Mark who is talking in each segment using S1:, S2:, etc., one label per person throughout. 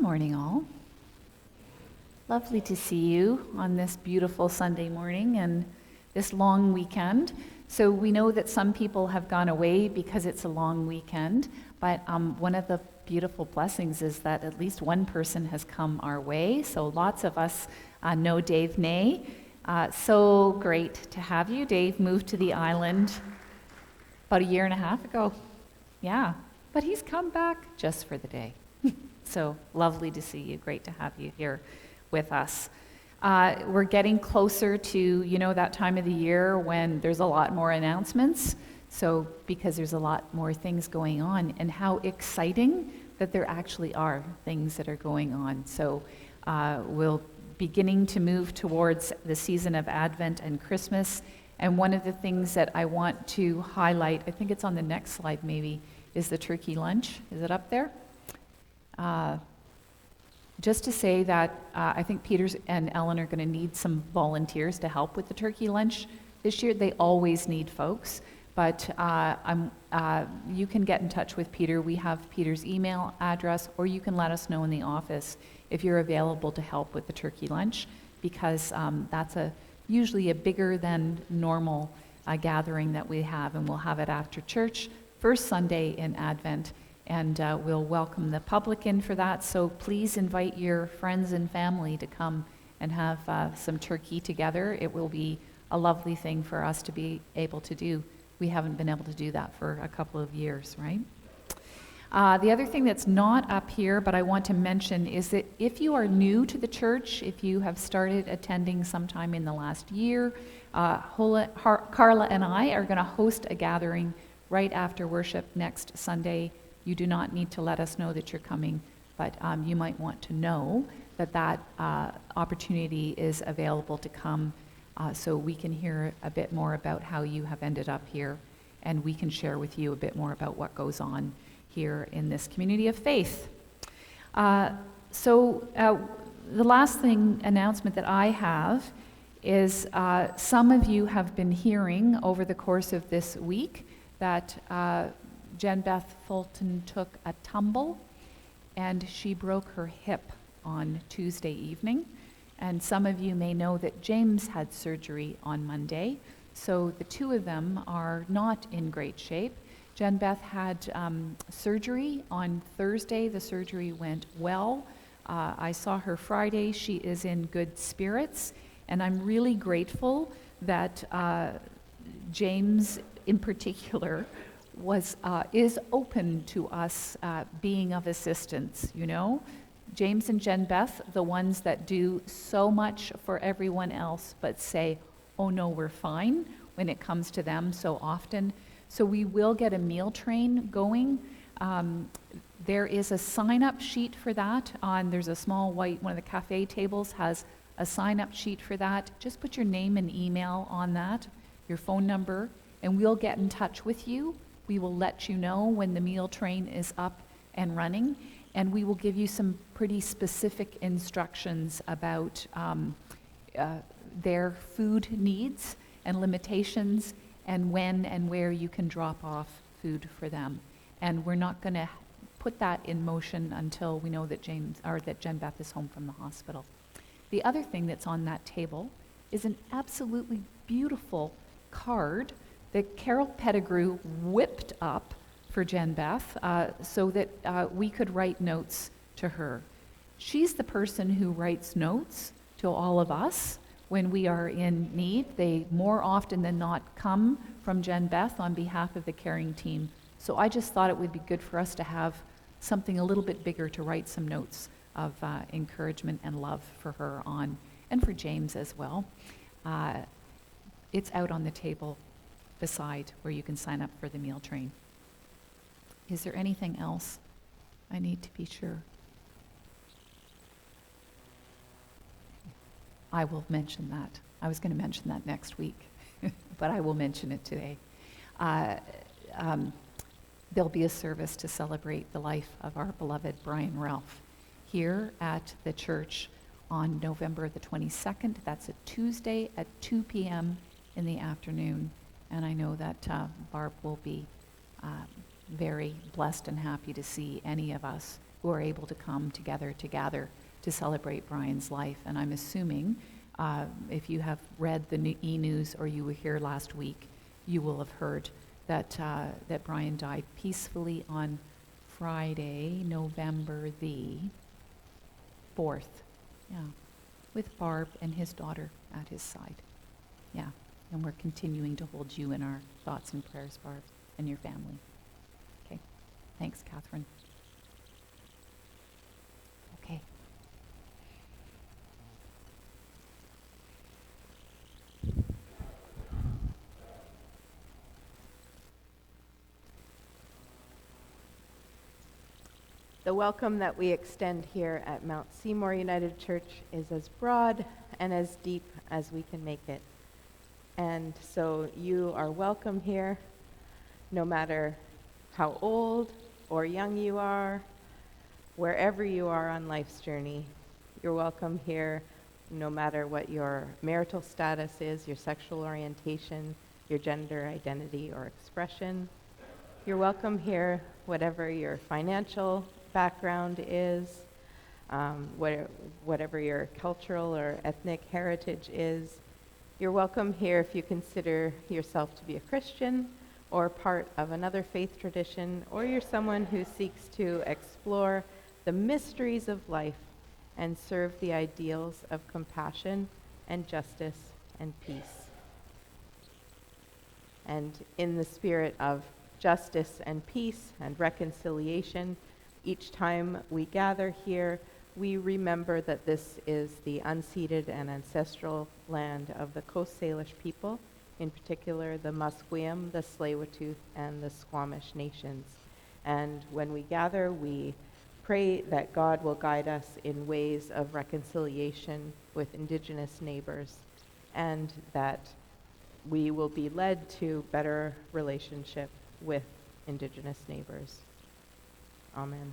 S1: morning, all. Lovely to see you on this beautiful Sunday morning and this long weekend. So we know that some people have gone away because it's a long weekend, but one of the beautiful blessings is that at least one person has come our way. So lots of us know Dave Ney. So great to have you. Dave moved to the island about a year and a half ago. Yeah, but he's come back just for the day. So lovely to see you. Great to have you here with us. We're getting closer to, that time of the year when there's a lot more announcements. So because there's a lot more things going on, and how exciting that there actually are things that are going on. So we'll beginning to move towards the season of Advent and Christmas. And one of the things that I want to highlight, I think it's on the next slide maybe, is the turkey lunch. Is it up there? Just to say that I think Peter and Ellen are going to need some volunteers to help with the turkey lunch this year. They always need folks, but you can get in touch with Peter. We have Peter's email address, or you can let us know in the office if you're available to help with the turkey lunch, because that's usually a bigger than normal gathering that we have, and we'll have it after church, first Sunday in Advent. And we'll welcome the public in for that. So please invite your friends and family to come and have some turkey together. It will be a lovely thing for us to be able to do. We haven't been able to do that for a couple of years, right? The other thing that's not up here, but I want to mention, is that if you are new to the church, if you have started attending sometime in the last year, Carla and I are going to host a gathering right after worship next Sunday. You do not need to let us know that you're coming, but you might want to know that opportunity is available to come, so we can hear a bit more about how you have ended up here, and we can share with you a bit more about what goes on here in this community of faith. So the last announcement that I have is some of you have been hearing over the course of this week that Jen Beth Fulton took a tumble and she broke her hip on Tuesday evening. And some of you may know that James had surgery on Monday. So the two of them are not in great shape. Jen Beth had surgery on Thursday. The surgery went well. I saw her Friday. She is in good spirits. And I'm really grateful that James in particular is open to us being of assistance, James and Jen Beth, the ones that do so much for everyone else, but say, oh no, we're fine when it comes to them so often. So we will get a meal train going. There is a sign-up sheet for that. There's a small white, one of the cafe tables has a sign-up sheet for that. Just put your name and email on that, your phone number, and we'll get in touch with you. We will let you know when the meal train is up and running, and we will give you some pretty specific instructions about their food needs and limitations, and when and where you can drop off food for them. And we're not going to put that in motion until we know that Jen Beth is home from the hospital. The other thing that's on that table is an absolutely beautiful card that Carol Pettigrew whipped up for Jen Beth so that we could write notes to her. She's the person who writes notes to all of us when we are in need. They more often than not come from Jen Beth on behalf of the caring team. So I just thought it would be good for us to have something a little bit bigger to write some notes of encouragement and love for her on, and for James as well. It's out on the table beside where you can sign up for the meal train. Is there anything else I need to be sure? I will mention that. I was going to mention that next week, but I will mention it today. There'll be a service to celebrate the life of our beloved Brian Ralph here at the church on November the 22nd. That's a Tuesday at 2 p.m. in the afternoon. And I know that Barb will be very blessed and happy to see any of us who are able to come together to gather to celebrate Brian's life. And I'm assuming if you have read the e-news or you were here last week, you will have heard that Brian died peacefully on Friday, November the 4th. Yeah, with Barb and his daughter at his side. Yeah, and we're continuing to hold you in our thoughts and prayers, Barb, and your family. Okay, thanks, Catherine. Okay.
S2: The welcome that we extend here at Mount Seymour United Church is as broad and as deep as we can make it. And so you are welcome here, no matter how old or young you are, wherever you are on life's journey. You're welcome here, no matter what your marital status is, your sexual orientation, your gender identity or expression. You're welcome here, whatever your financial background is, whatever your cultural or ethnic heritage is. You're welcome here if you consider yourself to be a Christian or part of another faith tradition, or you're someone who seeks to explore the mysteries of life and serve the ideals of compassion and justice and peace. And in the spirit of justice and peace and reconciliation, each time we gather here, we remember that this is the unceded and ancestral land of the Coast Salish people, in particular the Musqueam, the Tsleil-Waututh, and the Squamish nations. And when we gather, we pray that God will guide us in ways of reconciliation with Indigenous neighbors, and that we will be led to better relationship with Indigenous neighbors. Amen.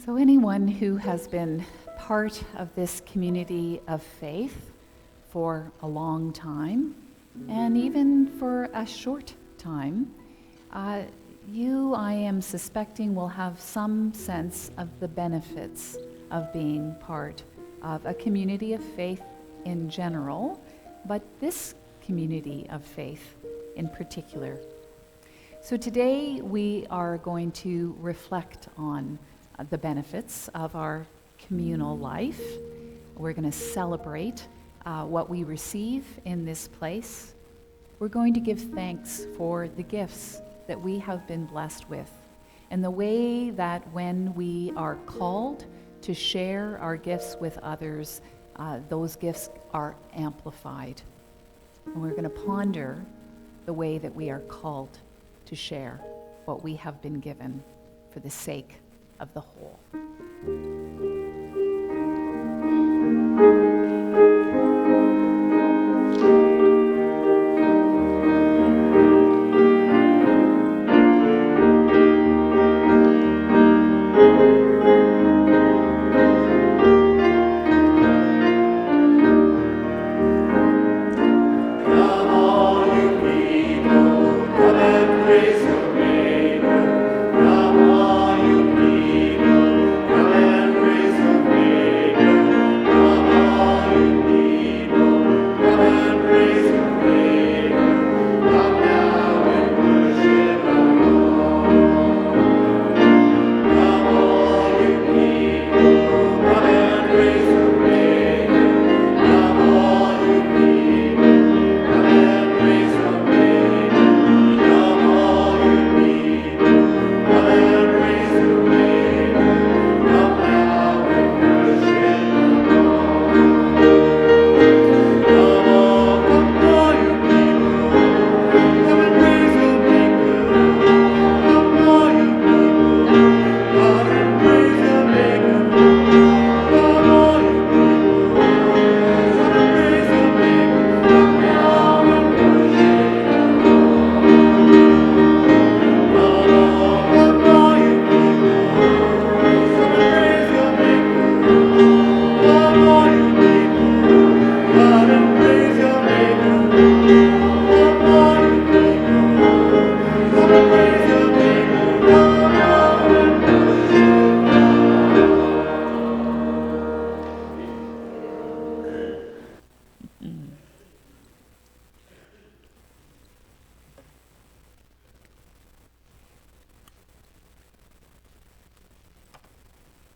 S1: So anyone who has been part of this community of faith for a long time, and even for a short time, you, I am suspecting, will have some sense of the benefits of being part of a community of faith in general, but this community of faith in particular. So today we are going to reflect on the benefits of our communal life. We're going to celebrate what we receive in this place. We're going to give thanks for the gifts that we have been blessed with, and the way that when we are called to share our gifts with others, those gifts are amplified. And we're going to ponder the way that we are called to share what we have been given for the sake of the whole.
S3: Come on, you people, come and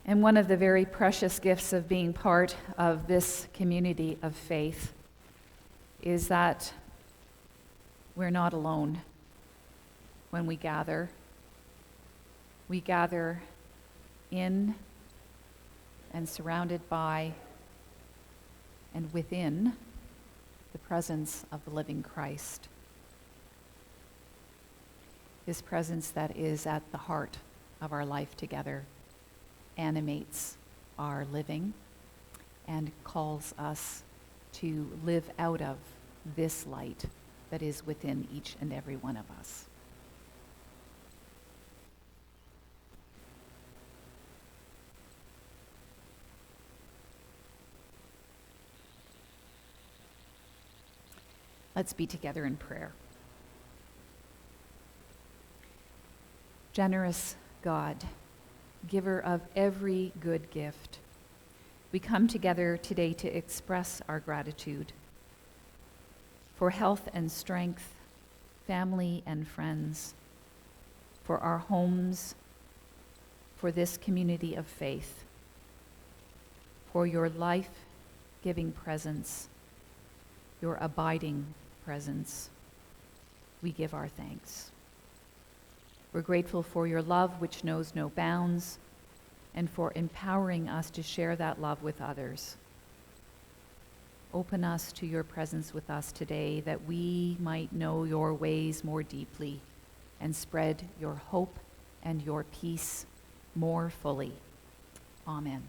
S1: And one of the very precious gifts of being part of this community of faith is that we're not alone when we gather. We gather in and surrounded by and within the presence of the living Christ. This presence that is at the heart of our life together animates our living and calls us to live out of this light that is within each and every one of us. Let's be together in prayer. Generous God, giver of every good gift, we come together today to express our gratitude for health and strength, family and friends, for our homes, for this community of faith, for your life-giving presence, your abiding presence. We give our thanks. We're grateful for your love, which knows no bounds, and for empowering us to share that love with others. Open us to your presence with us today, that we might know your ways more deeply and spread your hope and your peace more fully. Amen.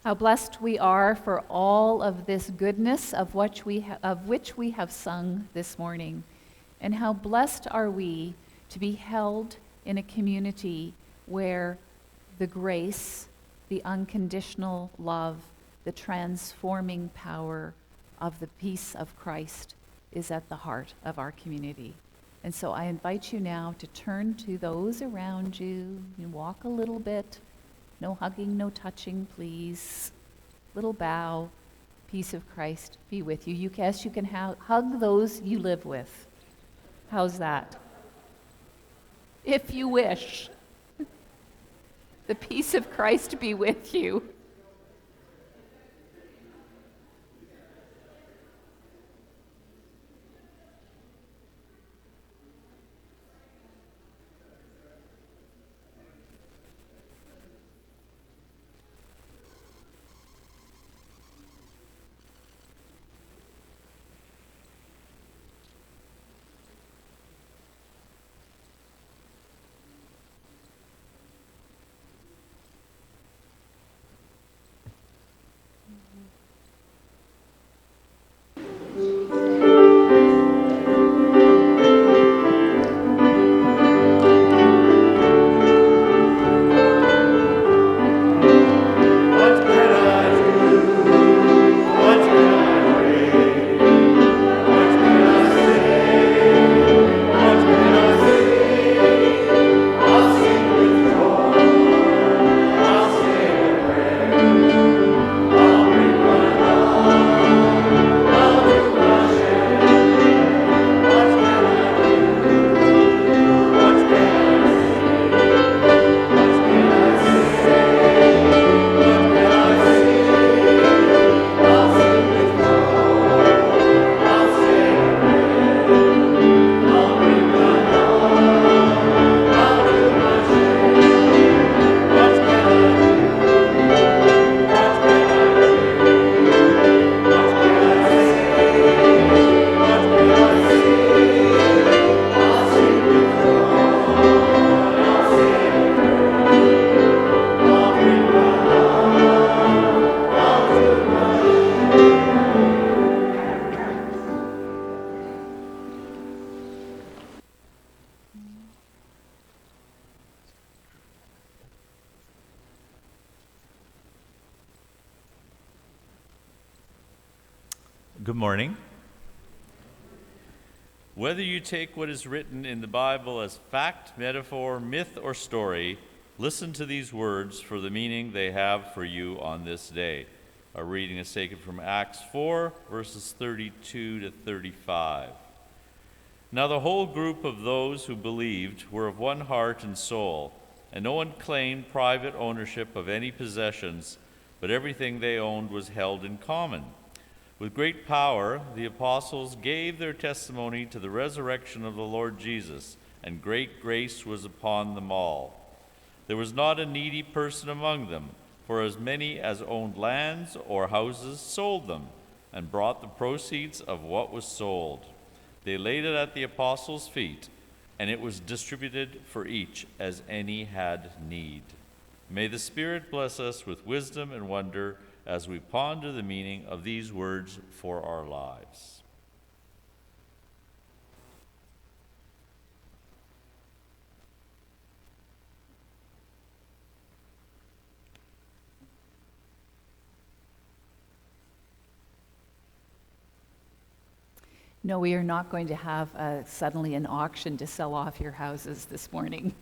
S1: How blessed we are for all of this goodness of which we have sung this morning. And how blessed are we to be held in a community where the grace, the unconditional love, the transforming power of the peace of Christ is at the heart of our community. And so I invite you now to turn to those around you and walk a little bit. No hugging, no touching, please. Little bow. Peace of Christ be with you. You can hug those you live with. How's that? If you wish. The peace of Christ be with you.
S3: Good morning. Whether you take what is written in the Bible as fact, metaphor, myth, or story, listen to these words for the meaning they have for you on this day. Our reading is taken from Acts 4, verses 32 to 35. Now the whole group of those who believed were of one heart and soul, and no one claimed private ownership of any possessions, but everything they owned was held in common. With great power, the apostles gave their testimony to the resurrection of the Lord Jesus, and great grace was upon them all. There was not a needy person among them, for as many as owned lands or houses sold them, and brought the proceeds of what was sold. They laid it at the apostles' feet, and it was distributed for each as any had need. May the Spirit bless us with wisdom and wonder as we ponder the meaning of these words for our lives.
S1: No, we are not going to have suddenly an auction to sell off your houses this morning.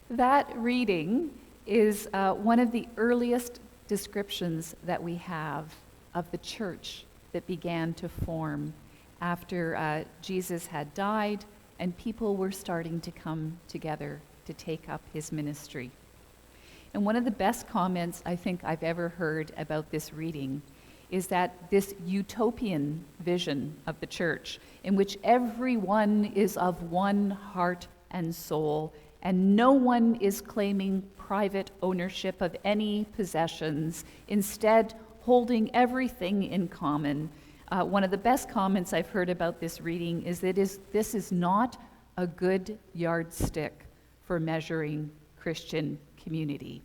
S1: That reading is one of the earliest descriptions that we have of the church that began to form after Jesus had died and people were starting to come together to take up his ministry. And one of the best comments I think I've ever heard about this reading is that this utopian vision of the church, in which everyone is of one heart and soul, and no one is claiming private ownership of any possessions, instead holding everything in common. One of the best comments I've heard about this reading is that this is not a good yardstick for measuring Christian community.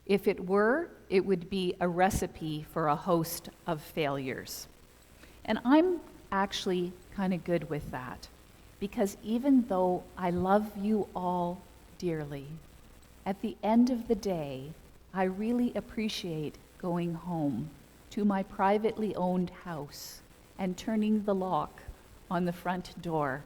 S1: If it were, it would be a recipe for a host of failures. And I'm actually kind of good with that, because even though I love you all dearly, at the end of the day, I really appreciate going home to my privately owned house and turning the lock on the front door,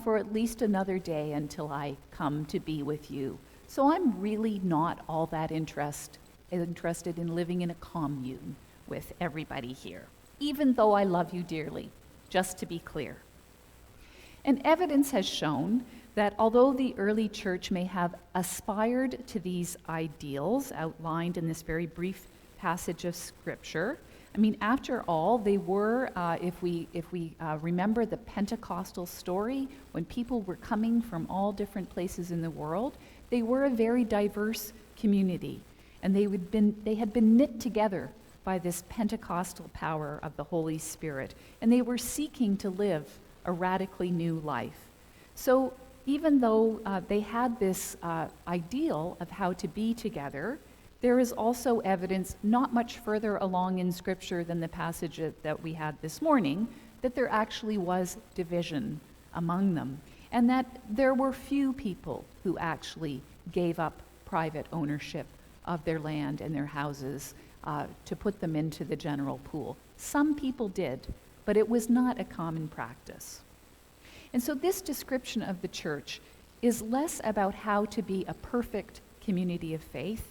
S1: for at least another day until I come to be with you. So I'm really not all that interested in living in a commune with everybody here, even though I love you dearly, just to be clear. And evidence has shown that although the early church may have aspired to these ideals outlined in this very brief passage of Scripture, after all, they were, if we remember the Pentecostal story, when people were coming from all different places in the world, they were a very diverse community, and they had been knit together by this Pentecostal power of the Holy Spirit, and they were seeking to live a radically new life. So even though they had this ideal of how to be together, there is also evidence not much further along in Scripture than the passage that we had this morning, that there actually was division among them, and that there were few people who actually gave up private ownership of their land and their houses to put them into the general pool. Some people did, but it was not a common practice. And so this description of the church is less about how to be a perfect community of faith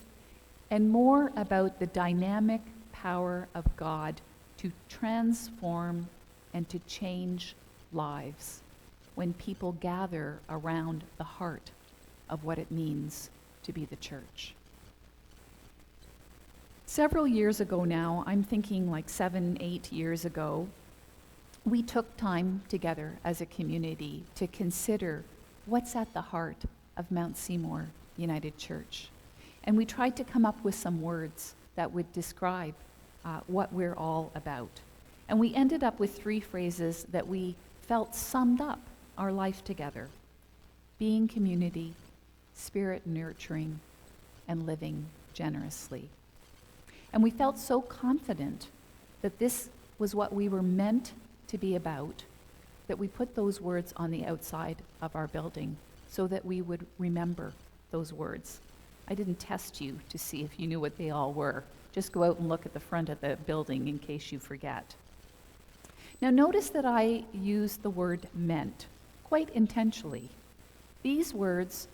S1: and more about the dynamic power of God to transform and to change lives when people gather around the heart of what it means to be the church. Several years ago now, I'm thinking like 7, 8 years ago, we took time together as a community to consider what's at the heart of Mount Seymour United Church. And we tried to come up with some words that would describe what we're all about. And we ended up with 3 phrases that we felt summed up our life together: being community, spirit nurturing, and living generously. And we felt so confident that this was what we were meant to be about, that we put those words on the outside of our building so that we would remember those words. I didn't test you to see if you knew what they all were. Just go out and look at the front of the building in case you forget. Now notice that I use the word meant quite intentionally. These words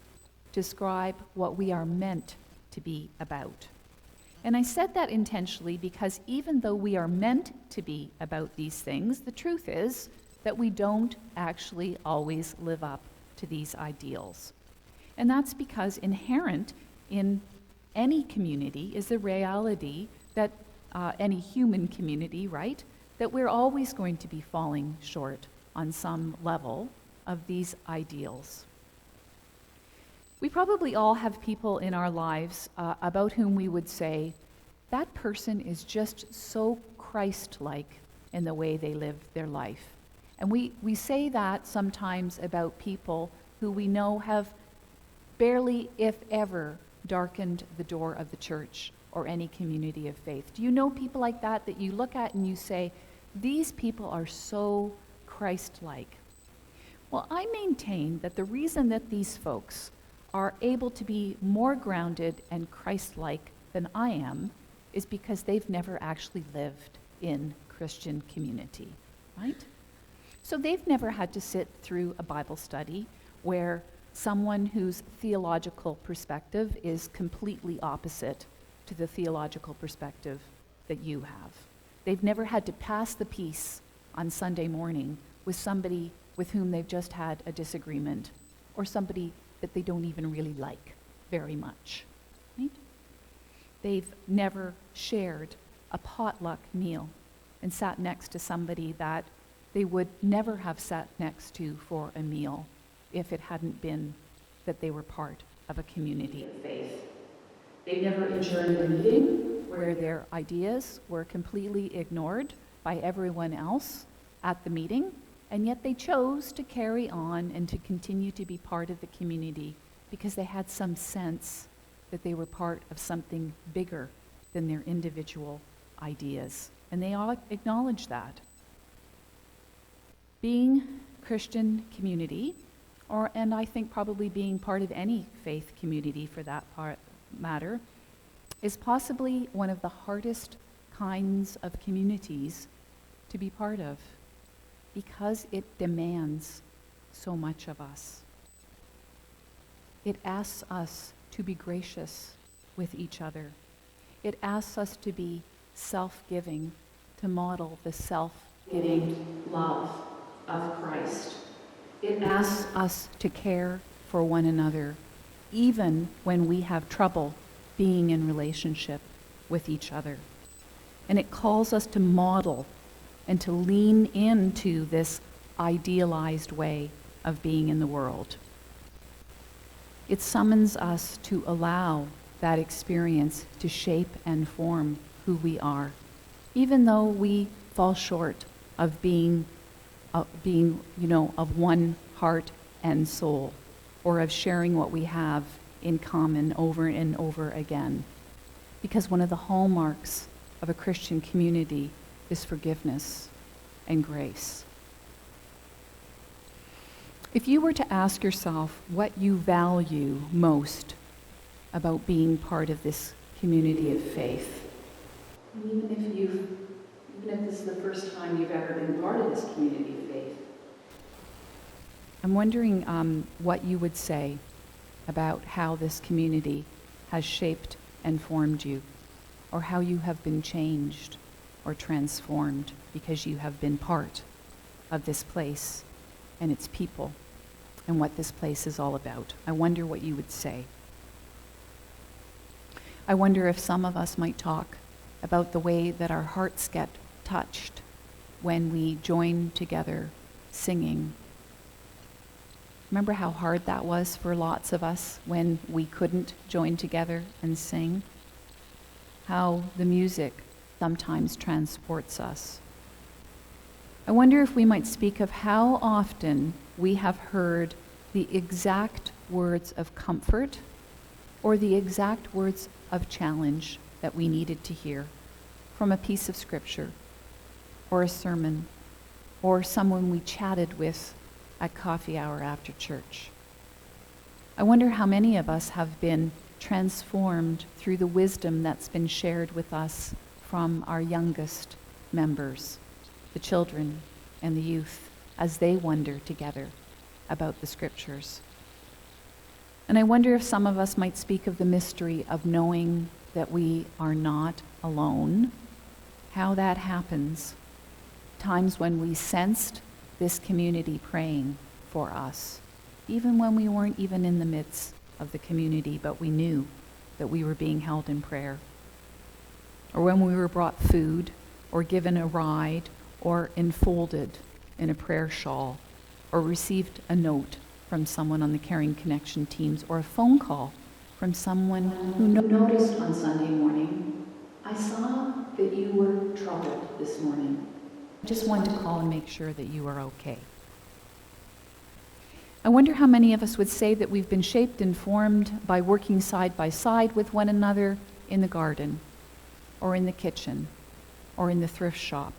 S1: describe what we are meant to be about. And I said that intentionally because even though we are meant to be about these things, the truth is that we don't actually always live up to these ideals. And that's because inherent in any community is the reality that any human community, right, that we're always going to be falling short on some level of these ideals. We probably all have people in our lives about whom we would say, that person is just so Christ-like in the way they live their life. And we say that sometimes about people who we know have barely, if ever, darkened the door of the church or any community of faith. Do you know people like that you look at and you say, these people are so Christ-like? Well, I maintain that the reason that these folks are able to be more grounded and Christ-like than I am is because they've never actually lived in Christian community, right? So they've never had to sit through a Bible study where someone whose theological perspective is completely opposite to the theological perspective that you have. They've never had to pass the peace on Sunday morning with somebody with whom they've just had a disagreement or somebody that they don't even really like very much, right? They've never shared a potluck meal and sat next to somebody that they would never have sat next to for a meal if it hadn't been that they were part of a community of faith. They've never adjourned a meeting where their ideas were completely ignored by everyone else at the meeting, and yet they chose to carry on and to continue to be part of the community because they had some sense that they were part of something bigger than their individual ideas. And they all acknowledge that. Being Christian community, and I think probably being part of any faith community for that matter, is possibly one of the hardest kinds of communities to be part of because it demands so much of us. It asks us to be gracious with each other. It asks us to be self-giving, to model the self-giving love of Christ. It asks us to care for one another, even when we have trouble being in relationship with each other. And it calls us to model and to lean into this idealized way of being in the world. It summons us to allow that experience to shape and form who we are, even though we fall short of being of one heart and soul, or of sharing what we have in common over and over again. Because one of the hallmarks of a Christian community is forgiveness and grace. If you were to ask yourself what you value most about being part of this community of faith, even if this is the first time you've ever been part of this community of faith, I'm wondering what you would say about how this community has shaped and formed you, or how you have been changed or transformed because you have been part of this place and its people and what this place is all about. I wonder what you would say. I wonder if some of us might talk about the way that our hearts get touched when we join together singing. Remember how hard that was for lots of us when we couldn't join together and sing? How the music sometimes transports us. I wonder if we might speak of how often we have heard the exact words of comfort or the exact words of challenge that we needed to hear from a piece of scripture or a sermon or someone we chatted with at coffee hour after church. I wonder how many of us have been transformed through the wisdom that's been shared with us from our youngest members, the children and the youth, as they wonder together about the scriptures. And I wonder if some of us might speak of the mystery of knowing that we are not alone, how that happens, times when we sensed this community praying for us, even when we weren't even in the midst of the community, but we knew that we were being held in prayer. Or when we were brought food, or given a ride, or enfolded in a prayer shawl, or received a note from someone on the Caring Connection teams, or a phone call from someone who noticed on Sunday morning, I saw that you were troubled this morning. I just wanted to call and make sure that you are okay. I wonder how many of us would say that we've been shaped and formed by working side by side with one another in the garden, or in the kitchen, or in the thrift shop.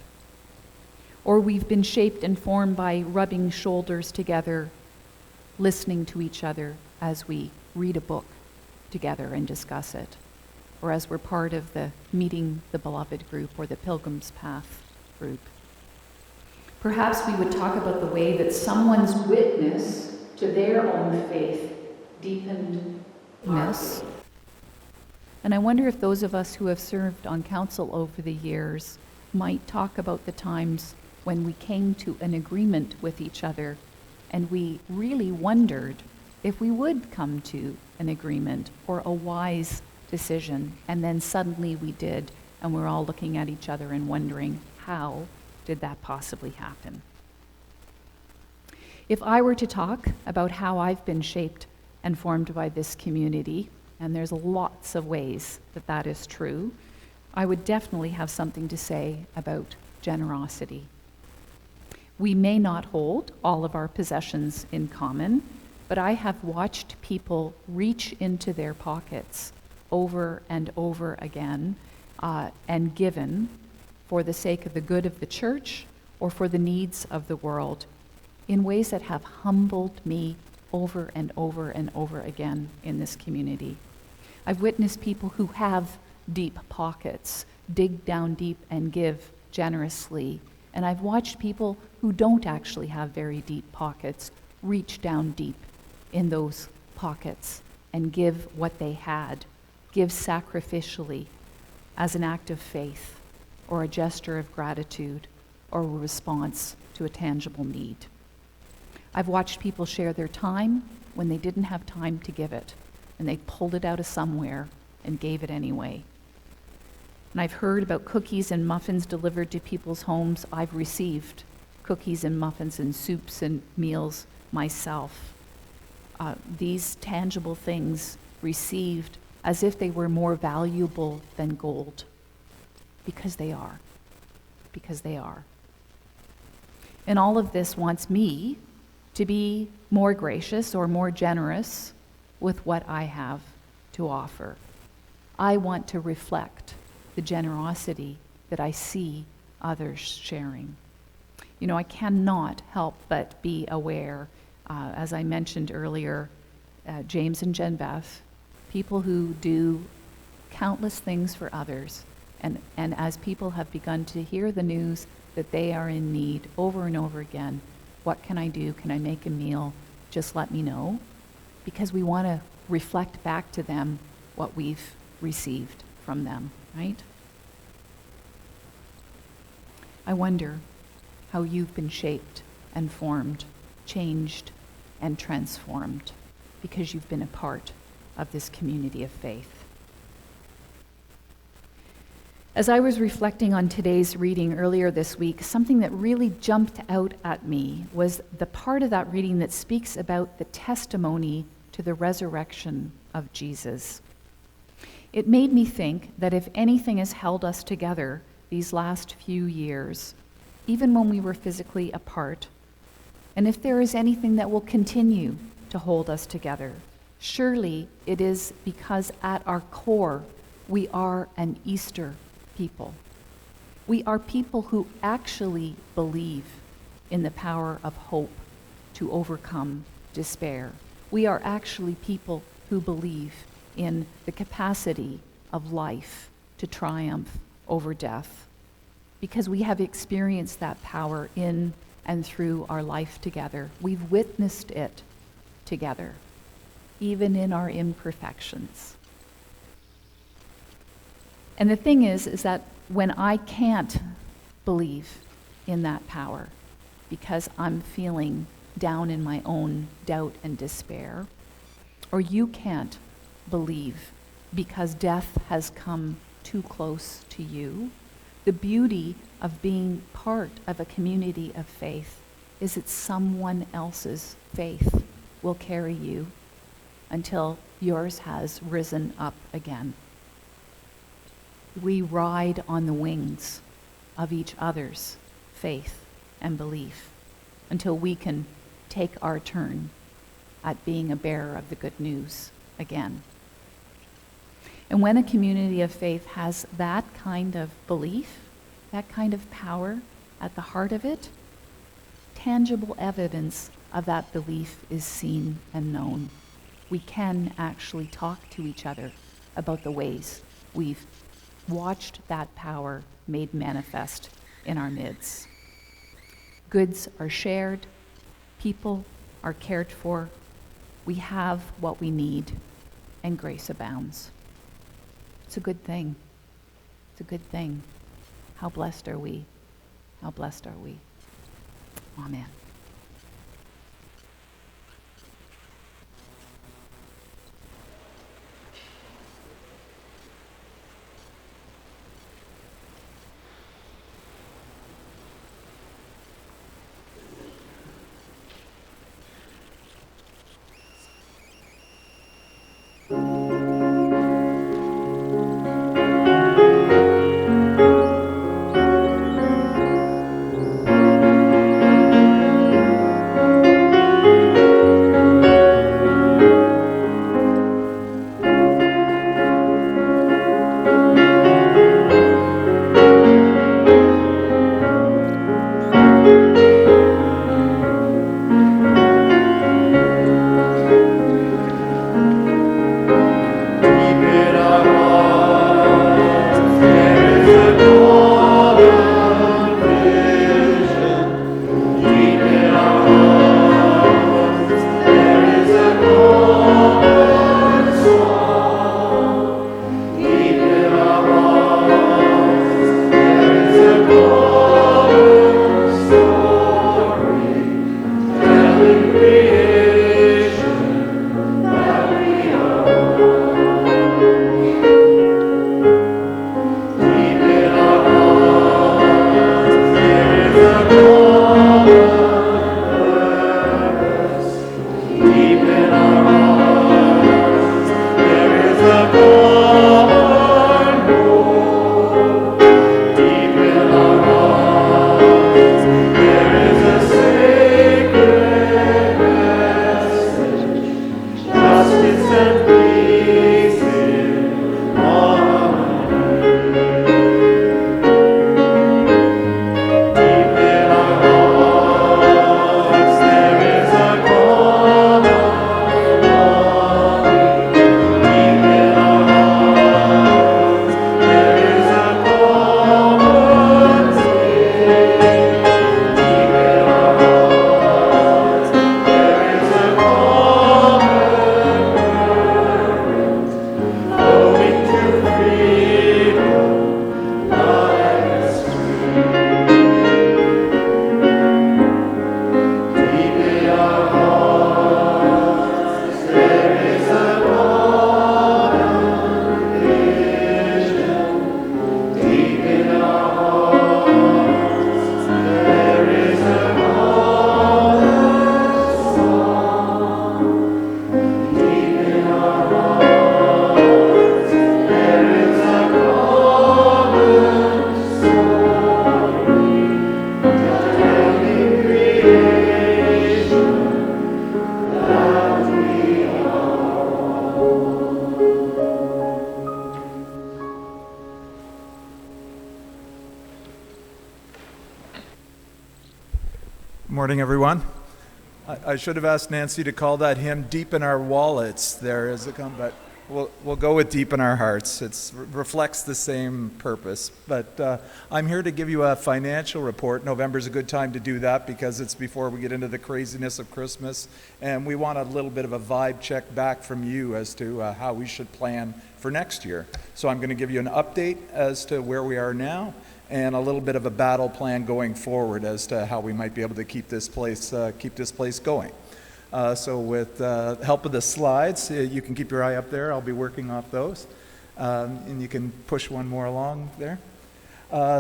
S1: Or we've been shaped and formed by rubbing shoulders together, listening to each other as we read a book together and discuss it, or as we're part of the Meeting the Beloved group or the Pilgrim's Path group. Perhaps we would talk about the way that someone's witness to their own faith deepened us. And I wonder if those of us who have served on council over the years might talk about the times when we came to an agreement with each other and we really wondered if we would come to an agreement or a wise decision, and then suddenly we did, and we're all looking at each other and wondering, how did that possibly happen? If I were to talk about how I've been shaped and formed by this community, and there's lots of ways that that is true, I would definitely have something to say about generosity. We may not hold all of our possessions in common, but I have watched people reach into their pockets over and over again and given for the sake of the good of the church or for the needs of the world in ways that have humbled me over and over and over again in this community. I've witnessed people who have deep pockets, dig down deep and give generously. And I've watched people who don't actually have very deep pockets reach down deep in those pockets and give what they had, give sacrificially as an act of faith or a gesture of gratitude or a response to a tangible need. I've watched people share their time when they didn't have time to give it, and they pulled it out of somewhere and gave it anyway. And I've heard about cookies and muffins delivered to people's homes. I've received cookies and muffins and soups and meals myself. These tangible things received as if they were more valuable than gold, because they are. Because they are. And all of this wants me to be more gracious or more generous with what I have to offer. I want to reflect the generosity that I see others sharing. You know, I cannot help but be aware, as I mentioned earlier, James and Jen Beth, people who do countless things for others, and as people have begun to hear the news that they are in need over and over again, what can I do? Can I make a meal? Just let me know, because we want to reflect back to them what we've received from them, right? I wonder how you've been shaped and formed, changed and transformed because you've been a part of this community of faith. As I was reflecting on today's reading earlier this week, something that really jumped out at me was the part of that reading that speaks about the testimony to the resurrection of Jesus. It made me think that if anything has held us together these last few years, even when we were physically apart, and if there is anything that will continue to hold us together, surely it is because at our core we are an Easter people. We are people who actually believe in the power of hope to overcome despair. We are actually people who believe in the capacity of life to triumph over death, because we have experienced that power in and through our life together. We've witnessed it together, even in our imperfections. And the thing is that when I can't believe in that power because I'm feeling down in my own doubt and despair, or you can't believe because death has come too close to you, the beauty of being part of a community of faith is that someone else's faith will carry you until yours has risen up again. We ride on the wings of each other's faith and belief until we can take our turn at being a bearer of the good news again. And when a community of faith has that kind of belief, that kind of power at the heart of it, tangible evidence of that belief is seen and known. We can actually talk to each other about the ways we've watched that power made manifest in our midst. Goods are shared, people are cared for, we have what we need, and grace abounds. It's a good thing. It's a good thing. How blessed are we? How blessed are we? Amen.
S4: Morning, everyone. I should have asked Nancy to call that hymn "Deep in Our Wallets" there as it comes, but we'll go with "Deep in Our Hearts." It reflects the same purpose. But I'm here to give you a financial report. November's a good time to do that because it's before we get into the craziness of Christmas, and we want a little bit of a vibe check back from you as to how we should plan for next year. So I'm going to give you an update as to where we are now, and a little bit of a battle plan going forward as to how we might be able to keep this place going. So with help of the slides, you can keep your eye up there. I'll be working off those. And you can push one more along there.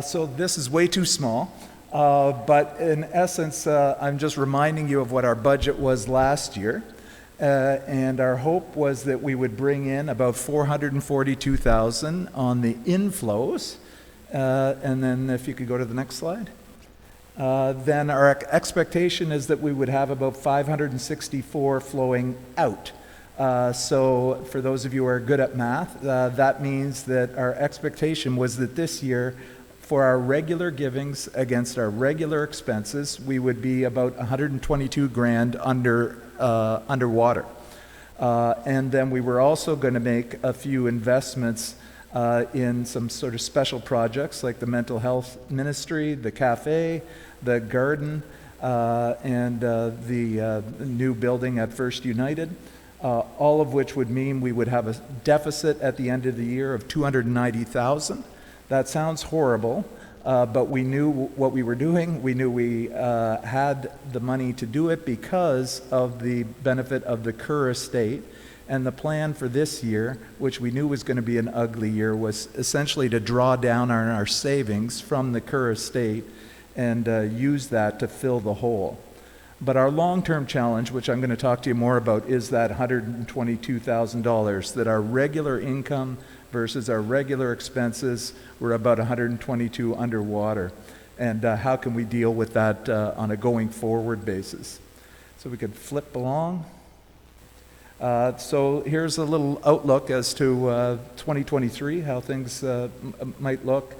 S4: So this is way too small, but in essence, I'm just reminding you of what our budget was last year. And our hope was that we would bring in about $442,000 on the inflows. And then if you could go to the next slide. Then our expectation is that we would have about 564 flowing out. So for those of you who are good at math, that means that our expectation was that this year, for our regular givings against our regular expenses, we would be about 122 grand underwater. And then we were also going to make a few investments in some sort of special projects like the mental health ministry, the cafe, the garden, and the new building at First United, all of which would mean we would have a deficit at the end of the year of $290,000. That sounds horrible, but we knew what we were doing. We knew we had the money to do it because of the benefit of the Kerr estate. And the plan for this year, which we knew was going to be an ugly year, was essentially to draw down on our savings from the Kerr estate and use that to fill the hole. But our long-term challenge, which I'm going to talk to you more about, is that $122,000, that our regular income versus our regular expenses were about 122 underwater. And how can we deal with that on a going forward basis? So we could flip along. So here's a little outlook as to 2023, how things might look.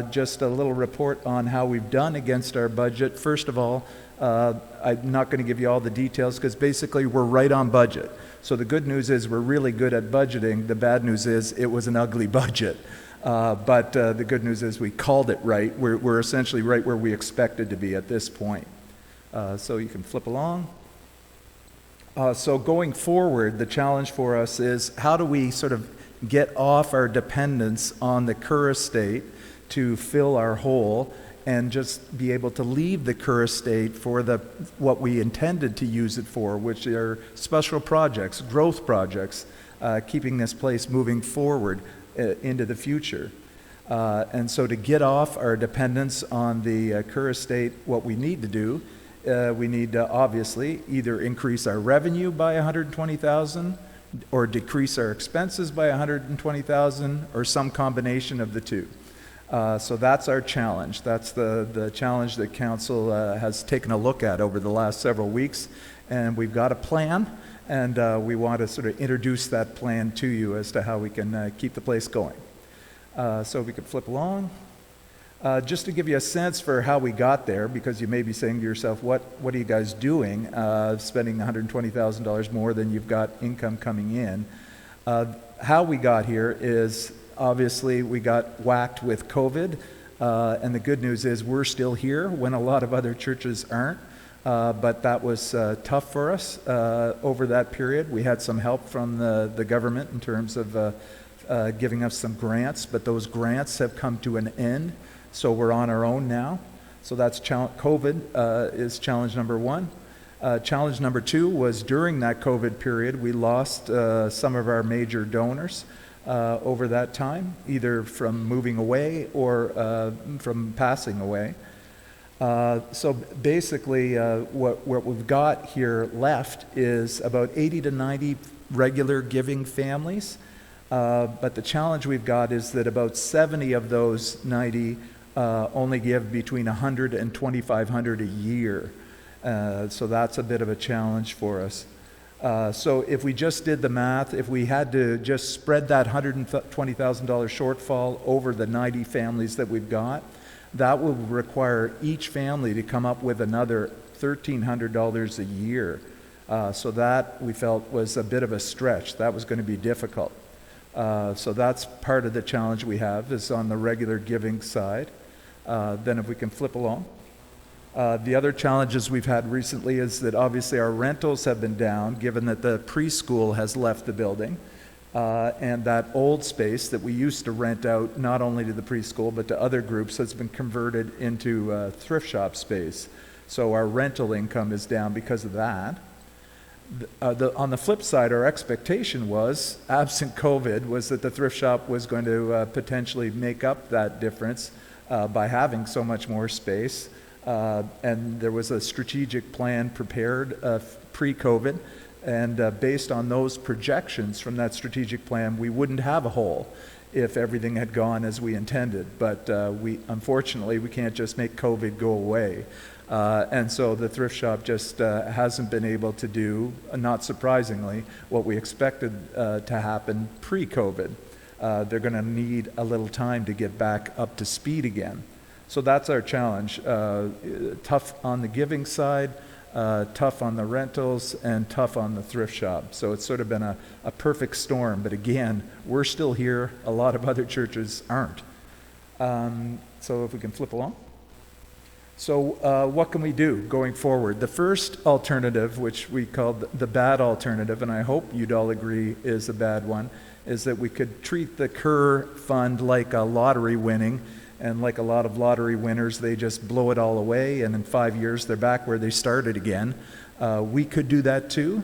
S4: Just a little report on how we've done against our budget. First of all, I'm not going to give you all the details because basically we're right on budget. So the good news is we're really good at budgeting. The bad news is it was an ugly budget. But the good news is we called it right. We're essentially right where we expected to be at this point. So you can flip along. So going forward, the challenge for us is how do we sort of get off our dependence on the Kerr estate to fill our hole and just be able to leave the Kerr estate for what we intended to use it for, which are special projects, growth projects, keeping this place moving forward into the future. And so to get off our dependence on the Kerr estate, what we need to do, we need to obviously either increase our revenue by $120,000 or decrease our expenses by $120,000 or some combination of the two. So that's our challenge. That's the challenge that Council has taken a look at over the last several weeks. And we've got a plan, and we want to sort of introduce that plan to you as to how we can keep the place going. So we could flip along. Just to give you a sense for how we got there, because you may be saying to yourself, what are you guys doing, spending $120,000 more than you've got income coming in? How we got here is obviously we got whacked with COVID, and the good news is we're still here when a lot of other churches aren't, but that was tough for us over that period. We had some help from the government in terms of giving us some grants, but those grants have come to an end. So we're on our own now. So that's COVID is challenge number one. Challenge number two was during that COVID period, we lost some of our major donors over that time, either from moving away or from passing away. So basically what we've got here left is about 80 to 90 regular giving families. But the challenge we've got is that about 70 of those 90 only give between $100 and $2,500 a year. So that's a bit of a challenge for us. So if we just did the math, if we had to just spread that $120,000 shortfall over the 90 families that we've got, that will require each family to come up with another $1,300 a year. So that we felt was a bit of a stretch. That was going to be difficult. So that's part of the challenge we have, is on the regular giving side. Then if we can flip along. The other challenges we've had recently is that obviously our rentals have been down, given that the preschool has left the building. And that old space that we used to rent out not only to the preschool but to other groups has been converted into thrift shop space. So our rental income is down because of that. On the flip side, our expectation was, absent COVID, was that the thrift shop was going to potentially make up that difference by having so much more space. And there was a strategic plan prepared pre-COVID, and based on those projections from that strategic plan, we wouldn't have a hole if everything had gone as we intended. But unfortunately, we can't just make COVID go away. And so the thrift shop just hasn't been able to do, not surprisingly, what we expected to happen pre-COVID. They're going to need a little time to get back up to speed again. So that's our challenge. Tough on the giving side, tough on the rentals, and tough on the thrift shop. So it's sort of been a perfect storm. But again, we're still here. A lot of other churches aren't. So if we can flip along. So what can we do going forward? The first alternative, which we called the bad alternative, and I hope you'd all agree is a bad one, is that we could treat the Kerr Fund like a lottery winning, and like a lot of lottery winners, they just blow it all away, and in 5 years they're back where they started again. We could do that too.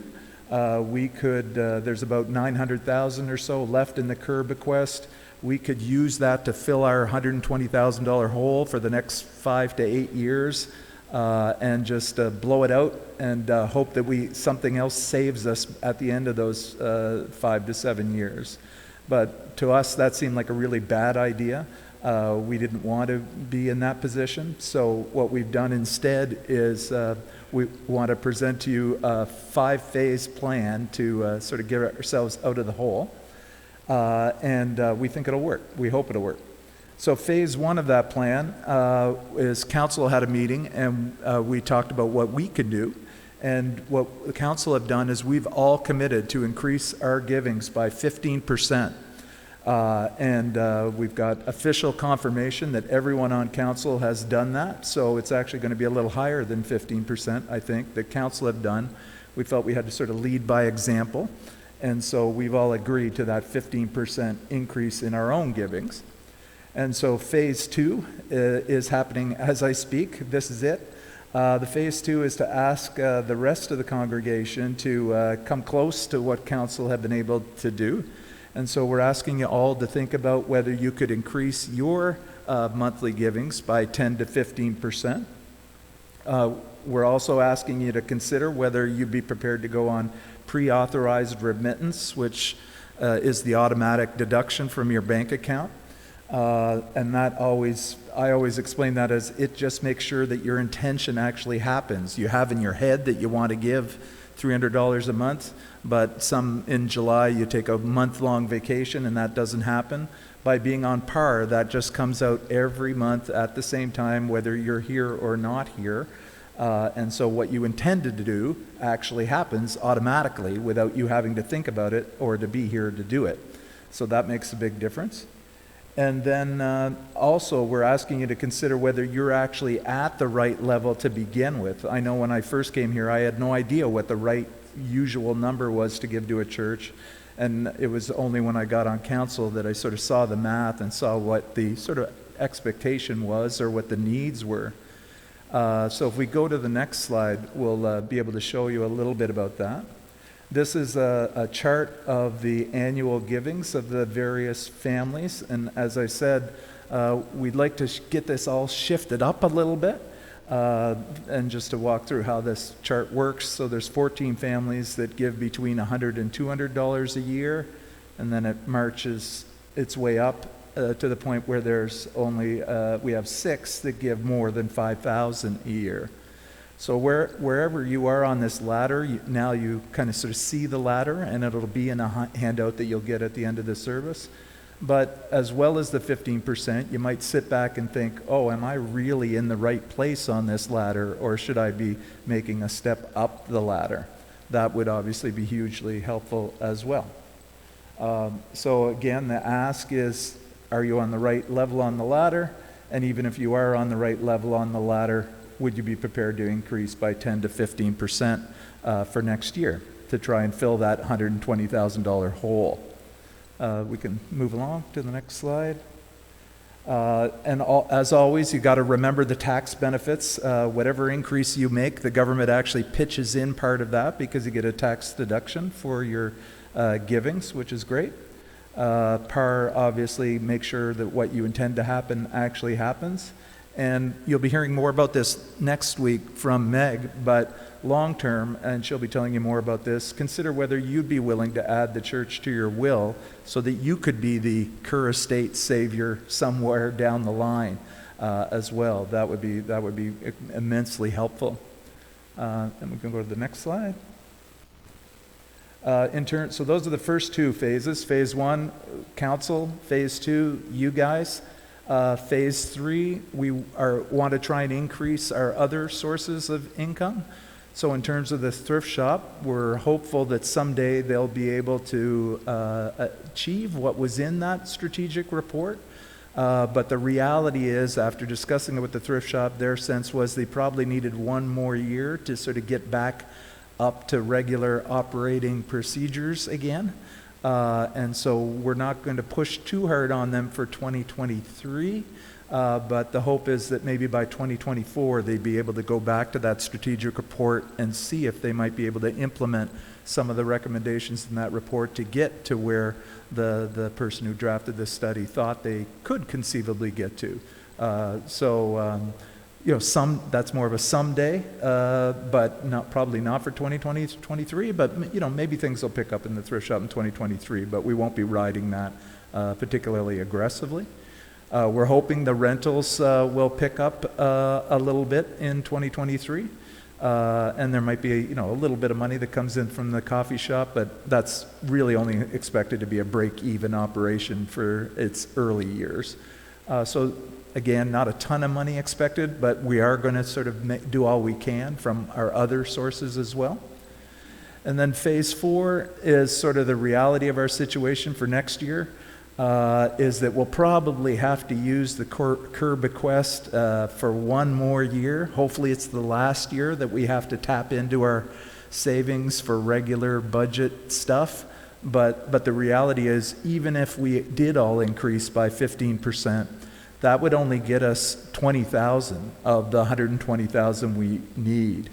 S4: We could, there's about $900,000 or so left in the Kerr bequest. We could use that to fill our $120,000 hole for the next 5 to 8 years and just blow it out and hope that something else saves us at the end of those 5 to 7 years. But to us, that seemed like a really bad idea. We didn't want to be in that position. So what we've done instead is we want to present to you a 5-phase plan to sort of get ourselves out of the hole. And we think it'll work. We hope it'll work. So phase 1 of that plan is council had a meeting, and we talked about what we could do. And what the council have done is we've all committed to increase our givings by 15%. And we've got official confirmation that everyone on council has done that. So it's actually going to be a little higher than 15%, I think, that council have done. We felt we had to sort of lead by example. And so we've all agreed to that 15% increase in our own givings. And so phase 2 is happening as I speak. This is it. The phase 2 is to ask the rest of the congregation to come close to what council have been able to do. And so we're asking you all to think about whether you could increase your monthly givings by 10 to 15%. We're also asking you to consider whether you'd be prepared to go on pre-authorized remittance, which is the automatic deduction from your bank account. And that I always explain that as it just makes sure that your intention actually happens. You have in your head that you want to give $300 a month, but in July you take a month-long vacation and that doesn't happen. By being on par, that just comes out every month at the same time, whether you're here or not here. And so what you intended to do actually happens automatically without you having to think about it or to be here to do it. So that makes a big difference. And then also we're asking you to consider whether you're actually at the right level to begin with. I know when I first came here, I had no idea what the right usual number was to give to a church. And it was only when I got on council that I sort of saw the math and saw what the sort of expectation was or what the needs were. So if we go to the next slide, we'll be able to show you a little bit about that. This is a chart of the annual givings of the various families. And as I said, we'd like to get this all shifted up a little bit. And just to walk through how this chart works. So there's 14 families that give between $100 and $200 a year. And then it marches its way up to the point where there's only, we have 6 that give more than $5,000 a year. So wherever you are on this ladder, now you kind of sort of see the ladder, and it'll be in a handout that you'll get at the end of the service. But as well as the 15%, you might sit back and think, oh, am I really in the right place on this ladder, or should I be making a step up the ladder? That would obviously be hugely helpful as well. So again, the ask is, are you on the right level on the ladder? And even if you are on the right level on the ladder, would you be prepared to increase by 10 to 15% for next year to try and fill that $120,000 hole? We can move along to the next slide. As always, you got to remember the tax benefits. Whatever increase you make, the government actually pitches in part of that because you get a tax deduction for your givings, which is great. PAR obviously makes sure that what you intend to happen actually happens. And you'll be hearing more about this next week from Meg, but long term, and she'll be telling you more about this, consider whether you'd be willing to add the church to your will so that you could be the Kerr estate savior somewhere down the line as well. That would be immensely helpful. And we can go to the next slide. So those are the first two phases. Phase 1, council. Phase 2, you guys. Phase 3, we want to try and increase our other sources of income. So in terms of the thrift shop, we're hopeful that someday they'll be able to achieve what was in that strategic report. But the reality is, after discussing it with the thrift shop, their sense was they probably needed one more year to sort of get back up to regular operating procedures again. And so we're not going to push too hard on them for 2023, but the hope is that maybe by 2024 they'd be able to go back to that strategic report and see if they might be able to implement some of the recommendations in that report to get to where the person who drafted this study thought they could conceivably get to. That's more of a someday, but probably not for 2023, but maybe things will pick up in the thrift shop in 2023, but we won't be riding that particularly aggressively. We're hoping the rentals will pick up a little bit in 2023, and there might be a little bit of money that comes in from the coffee shop, but that's really only expected to be a break-even operation for its early years. So again, not a ton of money expected, but we are going to sort of do all we can from our other sources as well. And then phase 4 is sort of the reality of our situation for next year, is that we'll probably have to use the Kerr bequest for one more year. Hopefully it's the last year that we have to tap into our savings for regular budget stuff. But the reality is, even if we did all increase by 15%, that would only get us 20,000 of the 120,000 we need.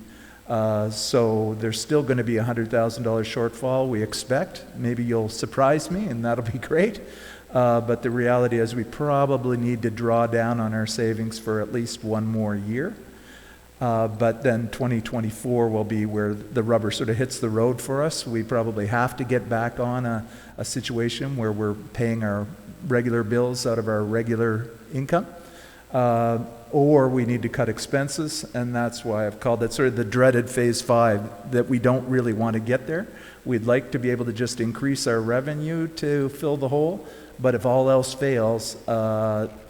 S4: So there's still going to be a $100,000 shortfall, we expect. Maybe you'll surprise me, and that'll be great. But the reality is we probably need to draw down on our savings for at least one more year. But then 2024 will be where the rubber sort of hits the road for us. We probably have to get back on a situation where we're paying our regular bills out of our regular income, or we need to cut expenses, and that's why I've called it sort of the dreaded phase 5, that we don't really want to get there. We'd like to be able to just increase our revenue to fill the hole, but if all else fails,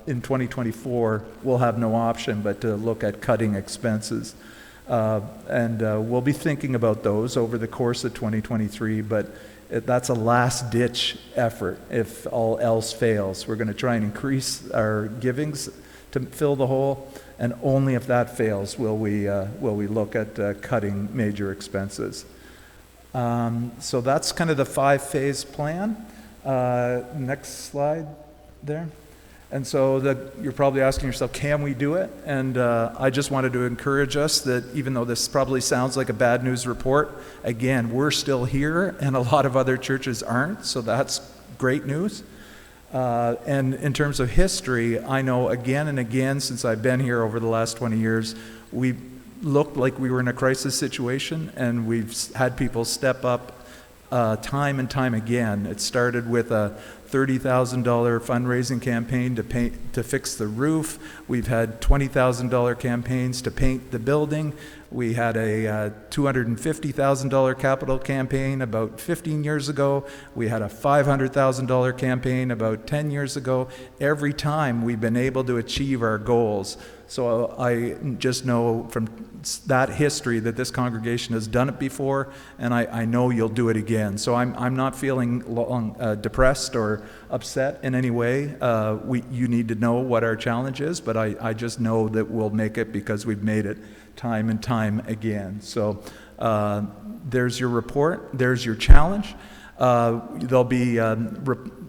S4: in 2024, we'll have no option but to look at cutting expenses. And we'll be thinking about those over the course of 2023, but that's a last-ditch effort if all else fails. We're going to try and increase our givings to fill the hole, and only if that fails will we look at cutting major expenses. So that's kind of the 5-phase plan. Next slide there. And so you're probably asking yourself, can we do it? And I just wanted to encourage us that even though this probably sounds like a bad news report, again, we're still here and a lot of other churches aren't, so that's great news. And in terms of history, I know again and again since I've been here over the last 20 years, we looked like we were in a crisis situation, and we've had people step up time and time again. It started with a $30,000 fundraising campaign to fix the roof. We've had $20,000 campaigns to paint the building. We had a $250,000 capital campaign about 15 years ago. We had a $500,000 campaign about 10 years ago. Every time we've been able to achieve our goals. So I just know from that history that this congregation has done it before, and I know you'll do it again. So I'm not feeling depressed or upset in any way. You need to know what our challenge is, but I just know that we'll make it because we've made it time and time again. So there's your report. There's your challenge. There'll be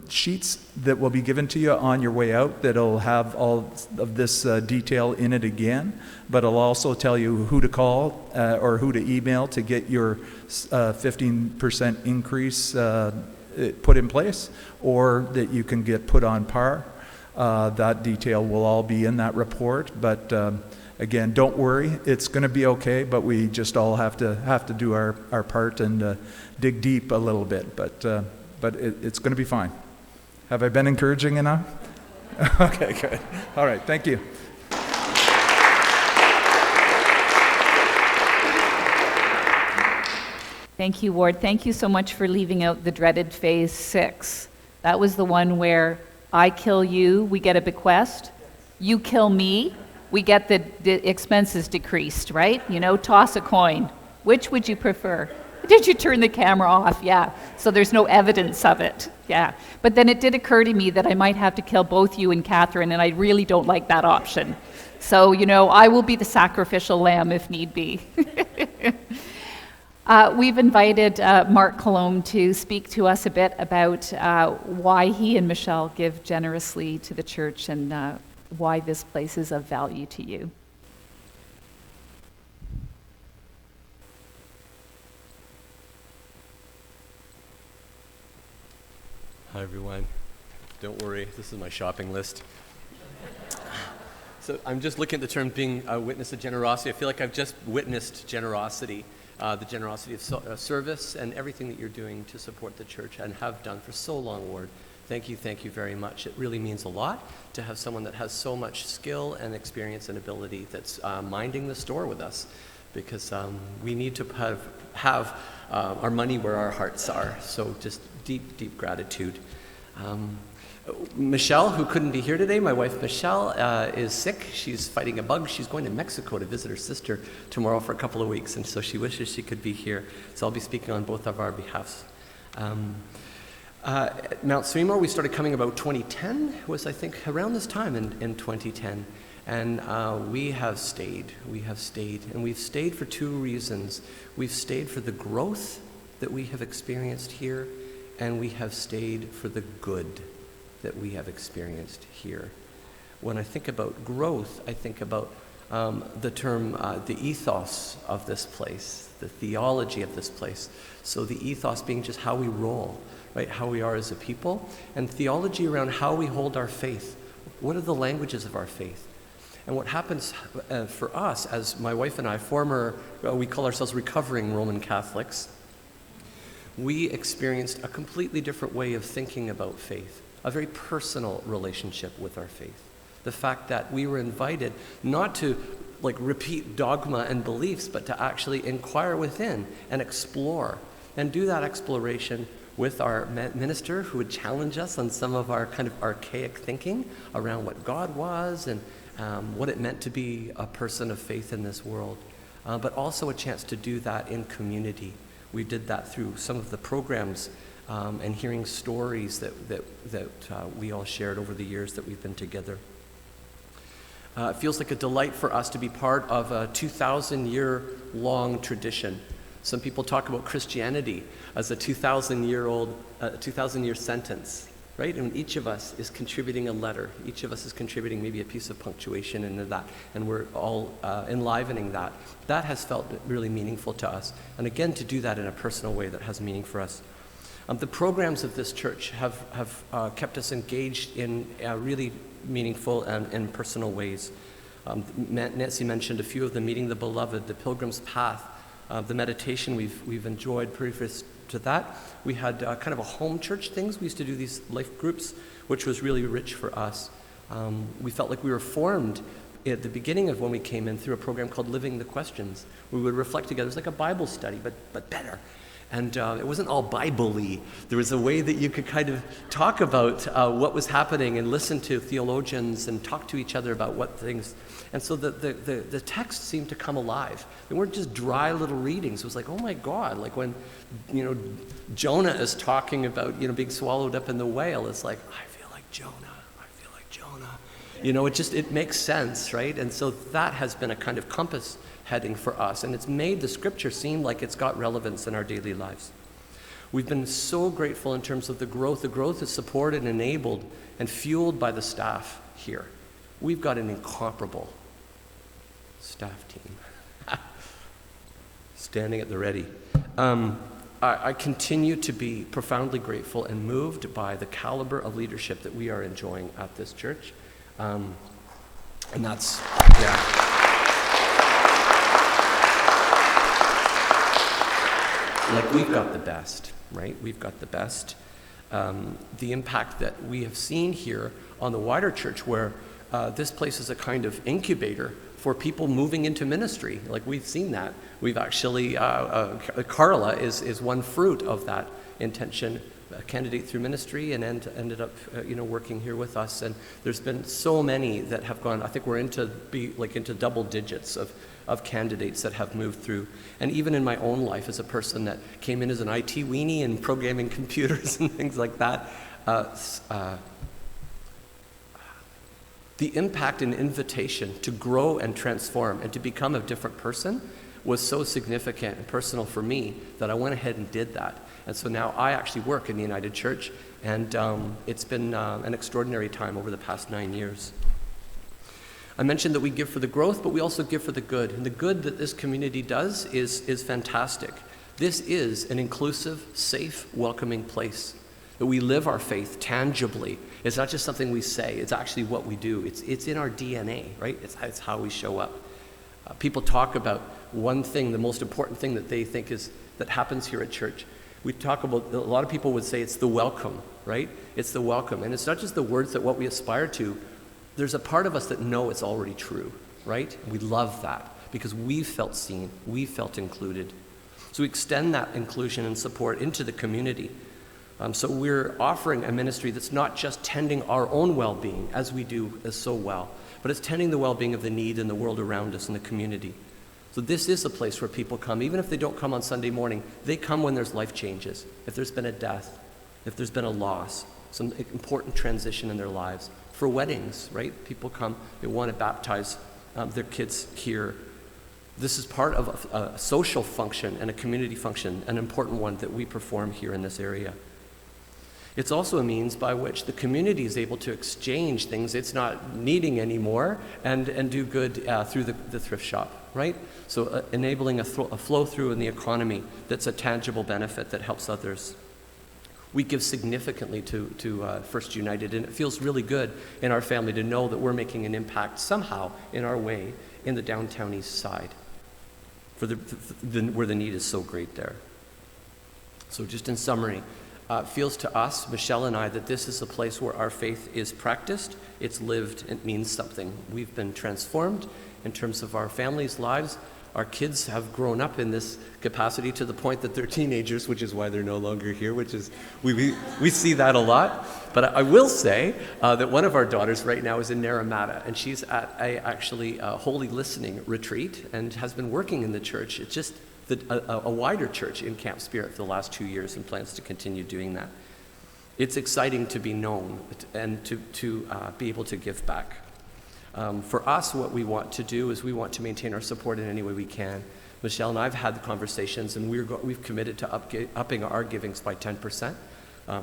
S4: sheets that will be given to you on your way out that'll have all of this detail in it again, but it'll also tell you who to call or who to email to get your 15% increase put in place, or that you can get put on par. That detail will all be in that report, but again, don't worry, it's going to be okay, but we just all have to do our part and dig deep a little bit, but it's going to be fine. Have I been encouraging enough? Okay, good. All right, thank you.
S1: Thank you, Ward. Thank you so much for leaving out the dreaded phase 6. That was the one where I kill you, we get a bequest. You kill me, we get the expenses decreased, right? You know, toss a coin. Which would you prefer? Did you turn the camera off? Yeah. So there's no evidence of it. Yeah. But then it did occur to me that I might have to kill both you and Catherine, and I really don't like that option. So, you know, I will be the sacrificial lamb if need be. We've invited Mark Colombe to speak to us a bit about why he and Michelle give generously to the church and why this place is of value to you.
S5: Hi, everyone. Don't worry, this is my shopping list. So I'm just looking at the term being a witness of generosity. I feel like I've just witnessed generosity, the generosity of service and everything that you're doing to support the church and have done for so long, Ward. Thank you very much. It really means a lot to have someone that has so much skill and experience and ability that's minding the store with us, because we need to have our money where our hearts are. So just deep gratitude. Michelle, who couldn't be here today, my wife Michelle, is sick. She's fighting a bug. She's going to Mexico to visit her sister tomorrow for a couple of weeks, and so she wishes she could be here. So I'll be speaking on both of our behalfs. At Mount Seymour, we started coming about 2010, was I think around this time in 2010. And we have stayed, and we've stayed for two reasons. We've stayed for the growth that we have experienced here, and we have stayed for the good that we have experienced here. When I think about growth, I think about the term, the ethos of this place, the theology of this place. So the ethos being just how we roll, right? How we are as a people, and theology around how we hold our faith. What are the languages of our faith? And what happens for us, as my wife and I, we call ourselves recovering Roman Catholics, we experienced a completely different way of thinking about faith, a very personal relationship with our faith. The fact that we were invited not to repeat dogma and beliefs, but to actually inquire within and explore, and do that exploration with our minister, who would challenge us on some of our kind of archaic thinking around what God was and what it meant to be a person of faith in this world, but also a chance to do that in community. We did that through some of the programs and hearing stories that we all shared over the years that we've been together. It feels like a delight for us to be part of a 2,000-year-long tradition. Some people talk about Christianity as a 2,000-year sentence, right? And each of us is contributing a letter. Each of us is contributing maybe a piece of punctuation into that, and we're all enlivening that. That has felt really meaningful to us. And again, to do that in a personal way that has meaning for us. The programs of this church have kept us engaged in really meaningful and personal ways. Nancy mentioned a few of them: Meeting the Beloved, the Pilgrim's Path, the meditation we've enjoyed previous to that. We had kind of a home church things. We used to do these life groups, which was really rich for us. We felt like we were formed at the beginning of when we came in through a program called Living the Questions. We would reflect together. It was like a Bible study, but better. And it wasn't all Bible-y. There was a way that you could kind of talk about what was happening and listen to theologians and talk to each other about what things. And so the text seemed to come alive. They weren't just dry little readings. It was like, oh my God, like when, Jonah is talking about, being swallowed up in the whale. It's like, I feel like Jonah. I feel like Jonah. It makes sense, right? And so that has been a kind of compass heading for us, and it's made the scripture seem like it's got relevance in our daily lives. We've been so grateful in terms of the growth. The growth is supported, enabled, and fueled by the staff here. We've got an incomparable staff team standing at the ready. I continue to be profoundly grateful and moved by the caliber of leadership that we are enjoying at this church. And that's, yeah. Like, we've got the best, right? We've got the best. The impact that we have seen here on the wider church, where this place is a kind of incubator for people moving into ministry. Like, we've seen that. We've actually, Carla is one fruit of that intention, a candidate through ministry, and ended up, working here with us. And there's been so many that have gone. I think we're into double digits of candidates that have moved through. And even in my own life as a person that came in as an IT weenie and programming computers and things like that, the impact and invitation to grow and transform and to become a different person was so significant and personal for me that I went ahead and did that. And so now I actually work in the United Church, and it's been an extraordinary time over the past 9 years. I mentioned that we give for the growth, but we also give for the good. And the good that this community does is fantastic. This is an inclusive, safe, welcoming place. That we live our faith tangibly. It's not just something we say, it's actually what we do. It's in our DNA, right? It's how we show up. People talk about one thing, the most important thing that they think that happens here at church. We talk about, a lot of people would say it's the welcome, right? It's the welcome. And it's not just the words that what we aspire to. There's a part of us that know it's already true, right? We love that because we felt seen, we felt included. So we extend that inclusion and support into the community. So we're offering a ministry that's not just tending our own well-being, as we do so well, but it's tending the well-being of the need in the world around us in the community. So this is a place where people come, even if they don't come on Sunday morning, they come when there's life changes, if there's been a death, if there's been a loss, some important transition in their lives. For weddings, right? People come, they want to baptize their kids here. This is part of a social function and a community function, an important one that we perform here in this area. It's also a means by which the community is able to exchange things it's not needing anymore and do good through the thrift shop, right? So enabling a flow through in the economy that's a tangible benefit that helps others. We give significantly to First United, and it feels really good in our family to know that we're making an impact somehow in our way in the downtown east side, where the need is so great there. So just in summary, it feels to us, Michelle and I, that this is a place where our faith is practiced, it's lived, it means something. We've been transformed in terms of our families' lives. Our kids have grown up in this capacity to the point that they're teenagers, which is why they're no longer here, which is, we see that a lot. But I will say that one of our daughters right now is in Naramata, and she's at a holy listening retreat and has been working in the church. It's just a wider church in Camp Spirit for the last 2 years and plans to continue doing that. It's exciting to be known and to be able to give back. For us, what we want to do is we want to maintain our support in any way we can. Michelle and I have had the conversations, and we've committed to upping our givings by 10%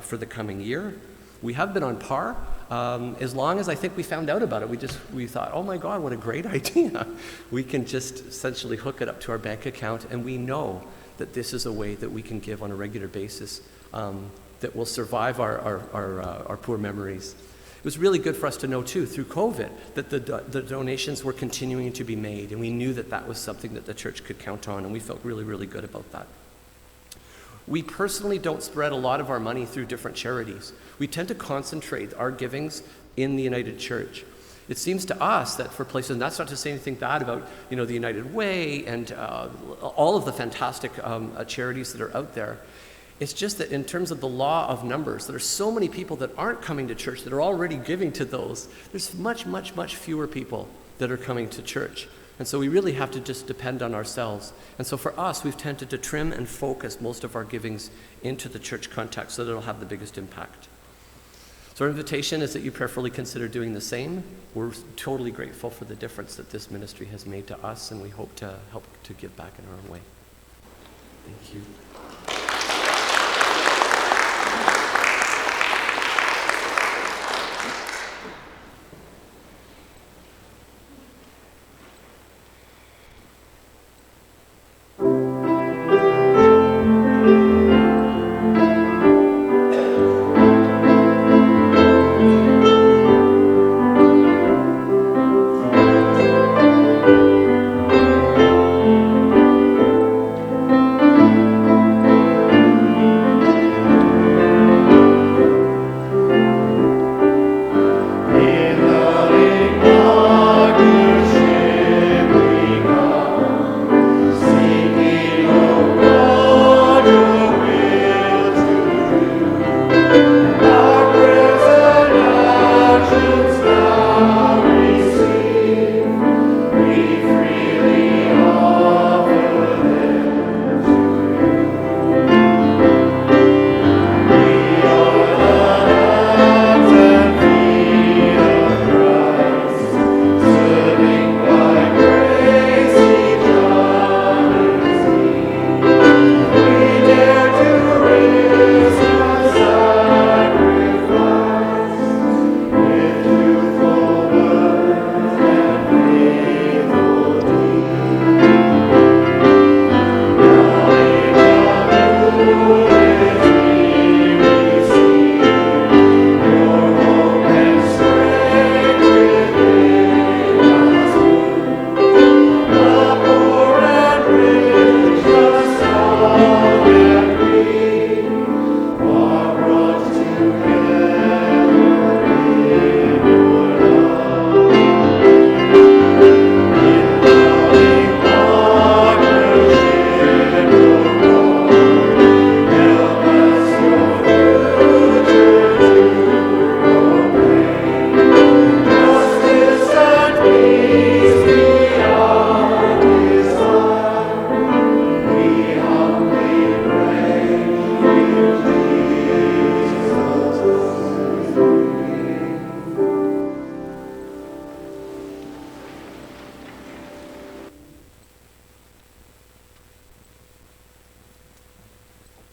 S5: for the coming year. We have been on par. As long as I think we found out about it, we thought, oh my God, what a great idea. We can just essentially hook it up to our bank account, and we know that this is a way that we can give on a regular basis that will survive our poor memories. It was really good for us to know, too, through COVID, that the donations were continuing to be made, and we knew that that was something that the church could count on, and we felt really, really good about that. We personally don't spread a lot of our money through different charities. We tend to concentrate our givings in the United Church. It seems to us that for places, and that's not to say anything bad about, the United Way and all of the fantastic charities that are out there. It's just that in terms of the law of numbers, there are so many people that aren't coming to church that are already giving to those. There's much, much, much fewer people that are coming to church. And so we really have to just depend on ourselves. And so for us, we've tended to trim and focus most of our givings into the church context so that it'll have the biggest impact. So our invitation is that you prayerfully consider doing the same. We're totally grateful for the difference that this ministry has made to us, and we hope to help to give back in our own way. Thank you.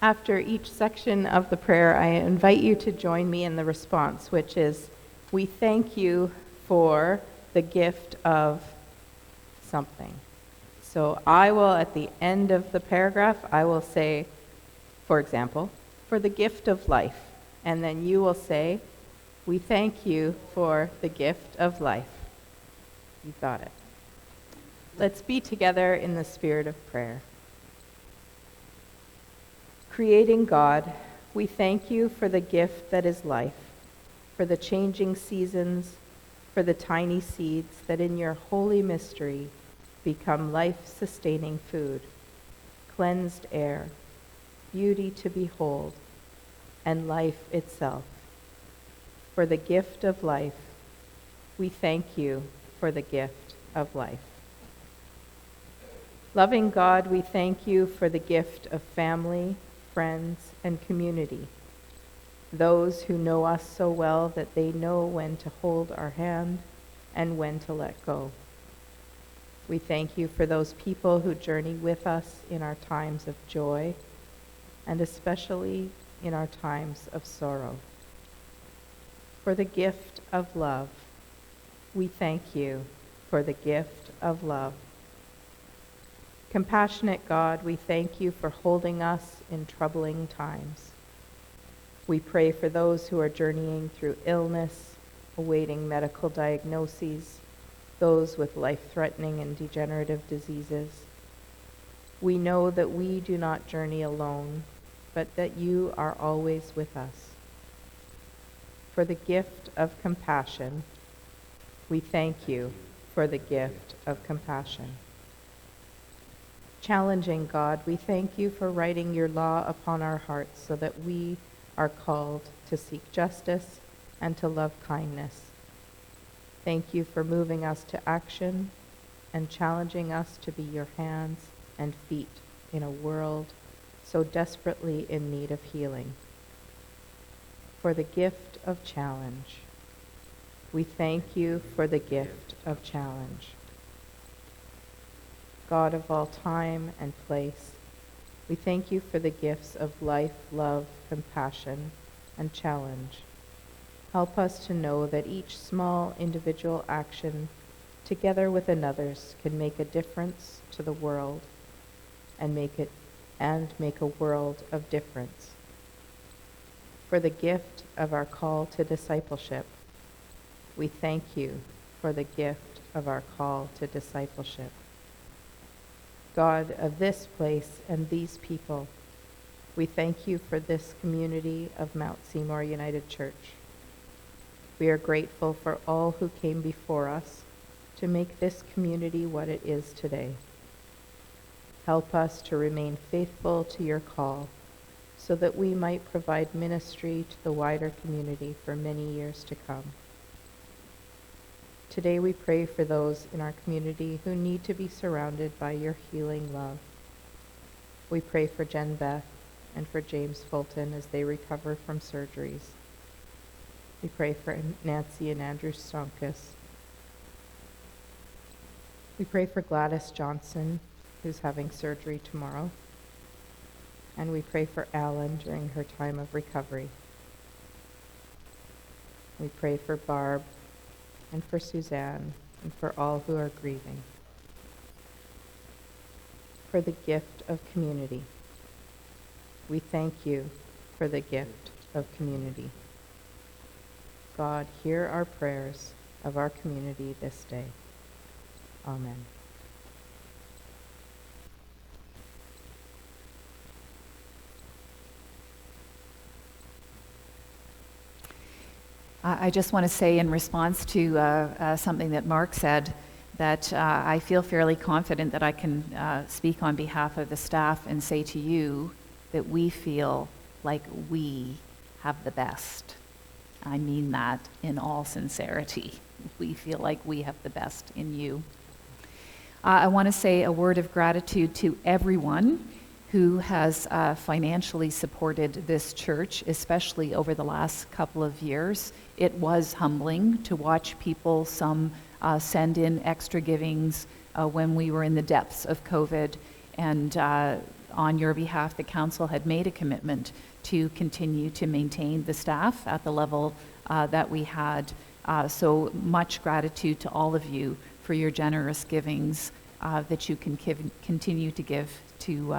S2: After each section of the prayer, I invite you to join me in the response, which is, we thank you for the gift of something. So I will, at the end of the paragraph, I will say, for example, for the gift of life. And then you will say, we thank you for the gift of life. You got it. Let's be together in the spirit of prayer. Creating God, we thank you for the gift that is life, for the changing seasons, for the tiny seeds that in your holy mystery become life-sustaining food, cleansed air, beauty to behold, and life itself. For the gift of life, we thank you for the gift of life. Loving God, we thank you for the gift of family, friends, and community, those who know us so well that they know when to hold our hand and when to let go. We thank you for those people who journey with us in our times of joy and especially in our times of sorrow. For the gift of love, we thank you for the gift of love. Compassionate God, we thank you for holding us in troubling times. We pray for those who are journeying through illness, awaiting medical diagnoses, those with life-threatening and degenerative diseases. We know that we do not journey alone, but that you are always with us. For the gift of compassion, We thank you for the gift of compassion. Challenging God, we thank you for writing your law upon our hearts so that we are called to seek justice and to love kindness. Thank you for moving us to action and challenging us to be your hands and feet in a world so desperately in need of healing. For the gift of challenge, we thank you for the gift of challenge. God of all time and place, we thank you for the gifts of life, love, compassion, and challenge. Help us to know that each small individual action, together with another's, can make a difference to the world and make a world of difference. For the gift of our call to discipleship, we thank you for the gift of our call to discipleship. God of this place and these people, we thank you for this community of Mount Seymour United Church. We are grateful for all who came before us to make this community what it is today. Help us to remain faithful to your call so that we might provide ministry to the wider community for many years to come. Today we pray for those in our community who need to be surrounded by your healing love. We pray for Jen Beth and for James Fulton as they recover from surgeries. We pray for Nancy and Andrew Stonkus. We pray for Gladys Johnson, who's having surgery tomorrow. And we pray for Alan during her time of recovery. We pray for Barb and for Suzanne and for all who are grieving. For the gift of community. We thank you for the gift of community. God, hear our prayers of our community this day. Amen.
S1: I just want to say in response to something that Mark said, that I feel fairly confident that I can speak on behalf of the staff and say to you that we feel like we have the best. I mean that in all sincerity. We feel like we have the best in you. I want to say a word of gratitude to everyone who has financially supported this church, especially over the last couple of years. It was humbling to watch people, some send in extra givings when we were in the depths of COVID, and on your behalf, the council had made a commitment to continue to maintain the staff at the level that we had. So much gratitude to all of you for your generous givings that you can continue to give to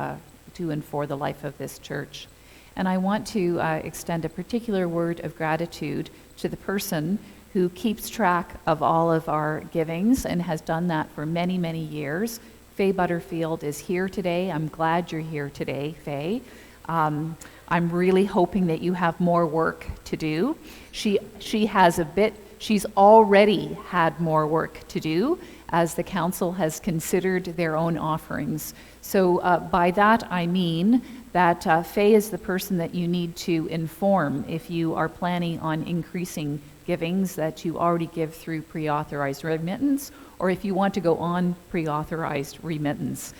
S1: and for the life of this church. And I want to extend a particular word of gratitude to the person who keeps track of all of our givings and has done that for many, many years. Faye Butterfield is here today. I'm glad you're here today, Faye. I'm really hoping that you have more work to do. She's already had more work to do as the council has considered their own offerings. So by that I mean that Faye is the person that you need to inform if you are planning on increasing givings that you already give through pre-authorized remittance, or if you want to go on pre-authorized remittance.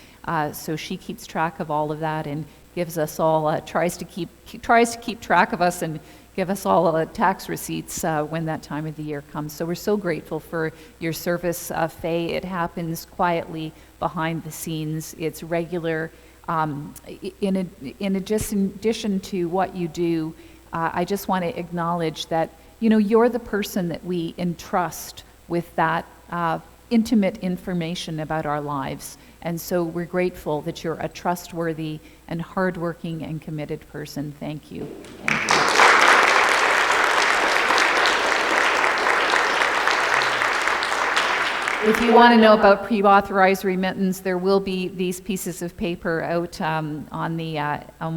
S1: So she keeps track of all of that and gives us all, tries to keep track of us and give us all tax receipts when that time of the year comes. So we're so grateful for your service, Faye. It happens quietly behind the scenes. It's regular. In addition to what you do, I just want to acknowledge that you're the person that we entrust with that intimate information about our lives. And so we're grateful that you're a trustworthy and hardworking and committed person. Thank you. Thank you. If you want to know about pre-authorized remittance, there will be these pieces of paper out on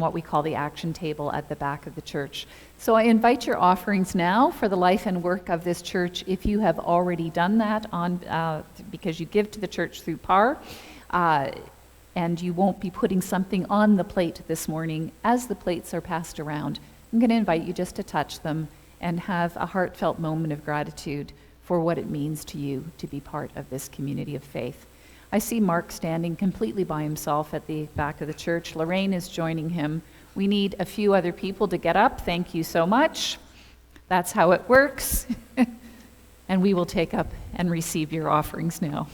S1: what we call the action table at the back of the church. So I invite your offerings now for the life and work of this church. If you have already done that because you give to the church through PAR, and you won't be putting something on the plate this morning as the plates are passed around, I'm going to invite you just to touch them and have a heartfelt moment of gratitude for what it means to you to be part of this community of faith. I see Mark standing completely by himself at the back of the church. Lorraine is joining him. We need a few other people to get up. Thank you so much. That's how it works. And we will take up and receive your offerings now.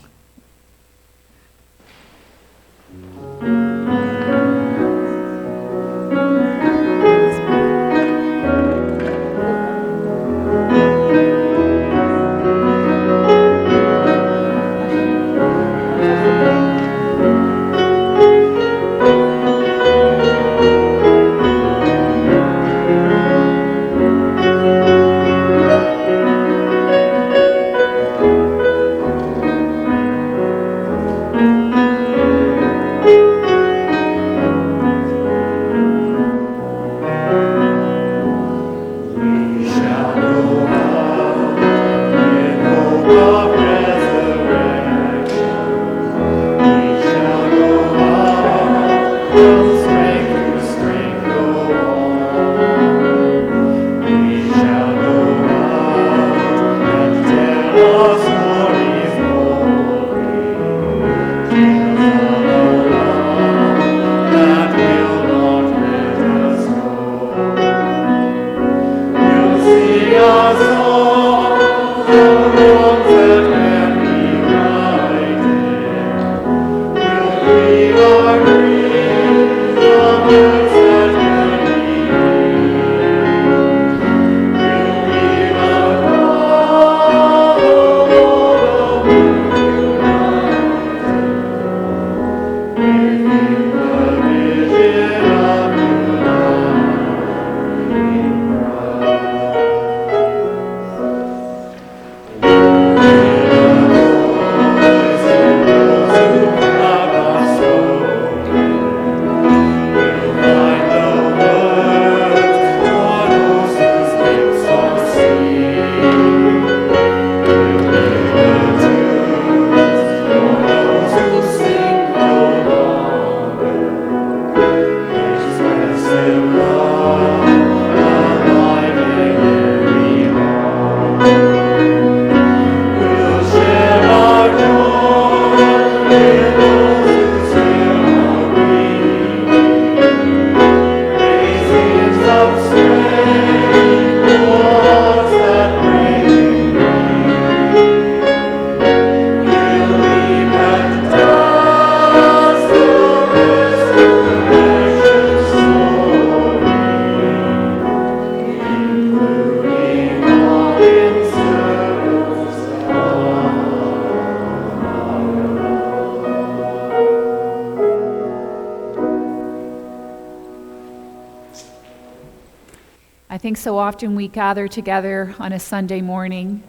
S1: I think so often we gather together on a Sunday morning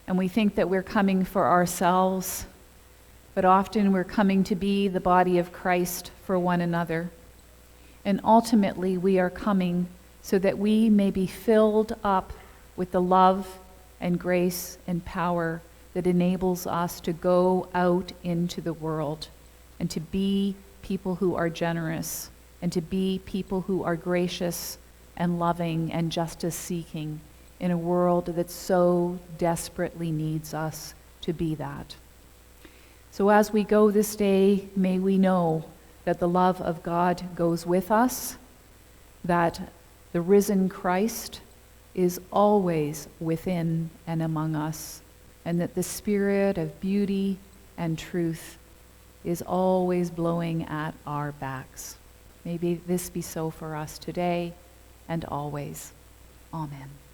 S1: and we think that we're coming for ourselves, but often we're coming to be the body of Christ for one another. And ultimately we are coming so that we may be filled up with the love and grace and power that enables us to go out into the world and to be people who are generous and to be people who are gracious and loving and justice-seeking in a world that so desperately needs us to be that. So as we go this day, may we know that the love of God goes with us, that the risen Christ is always within and among us, and that the spirit of beauty and truth is always blowing at our backs. May this be so for us today and always. Amen.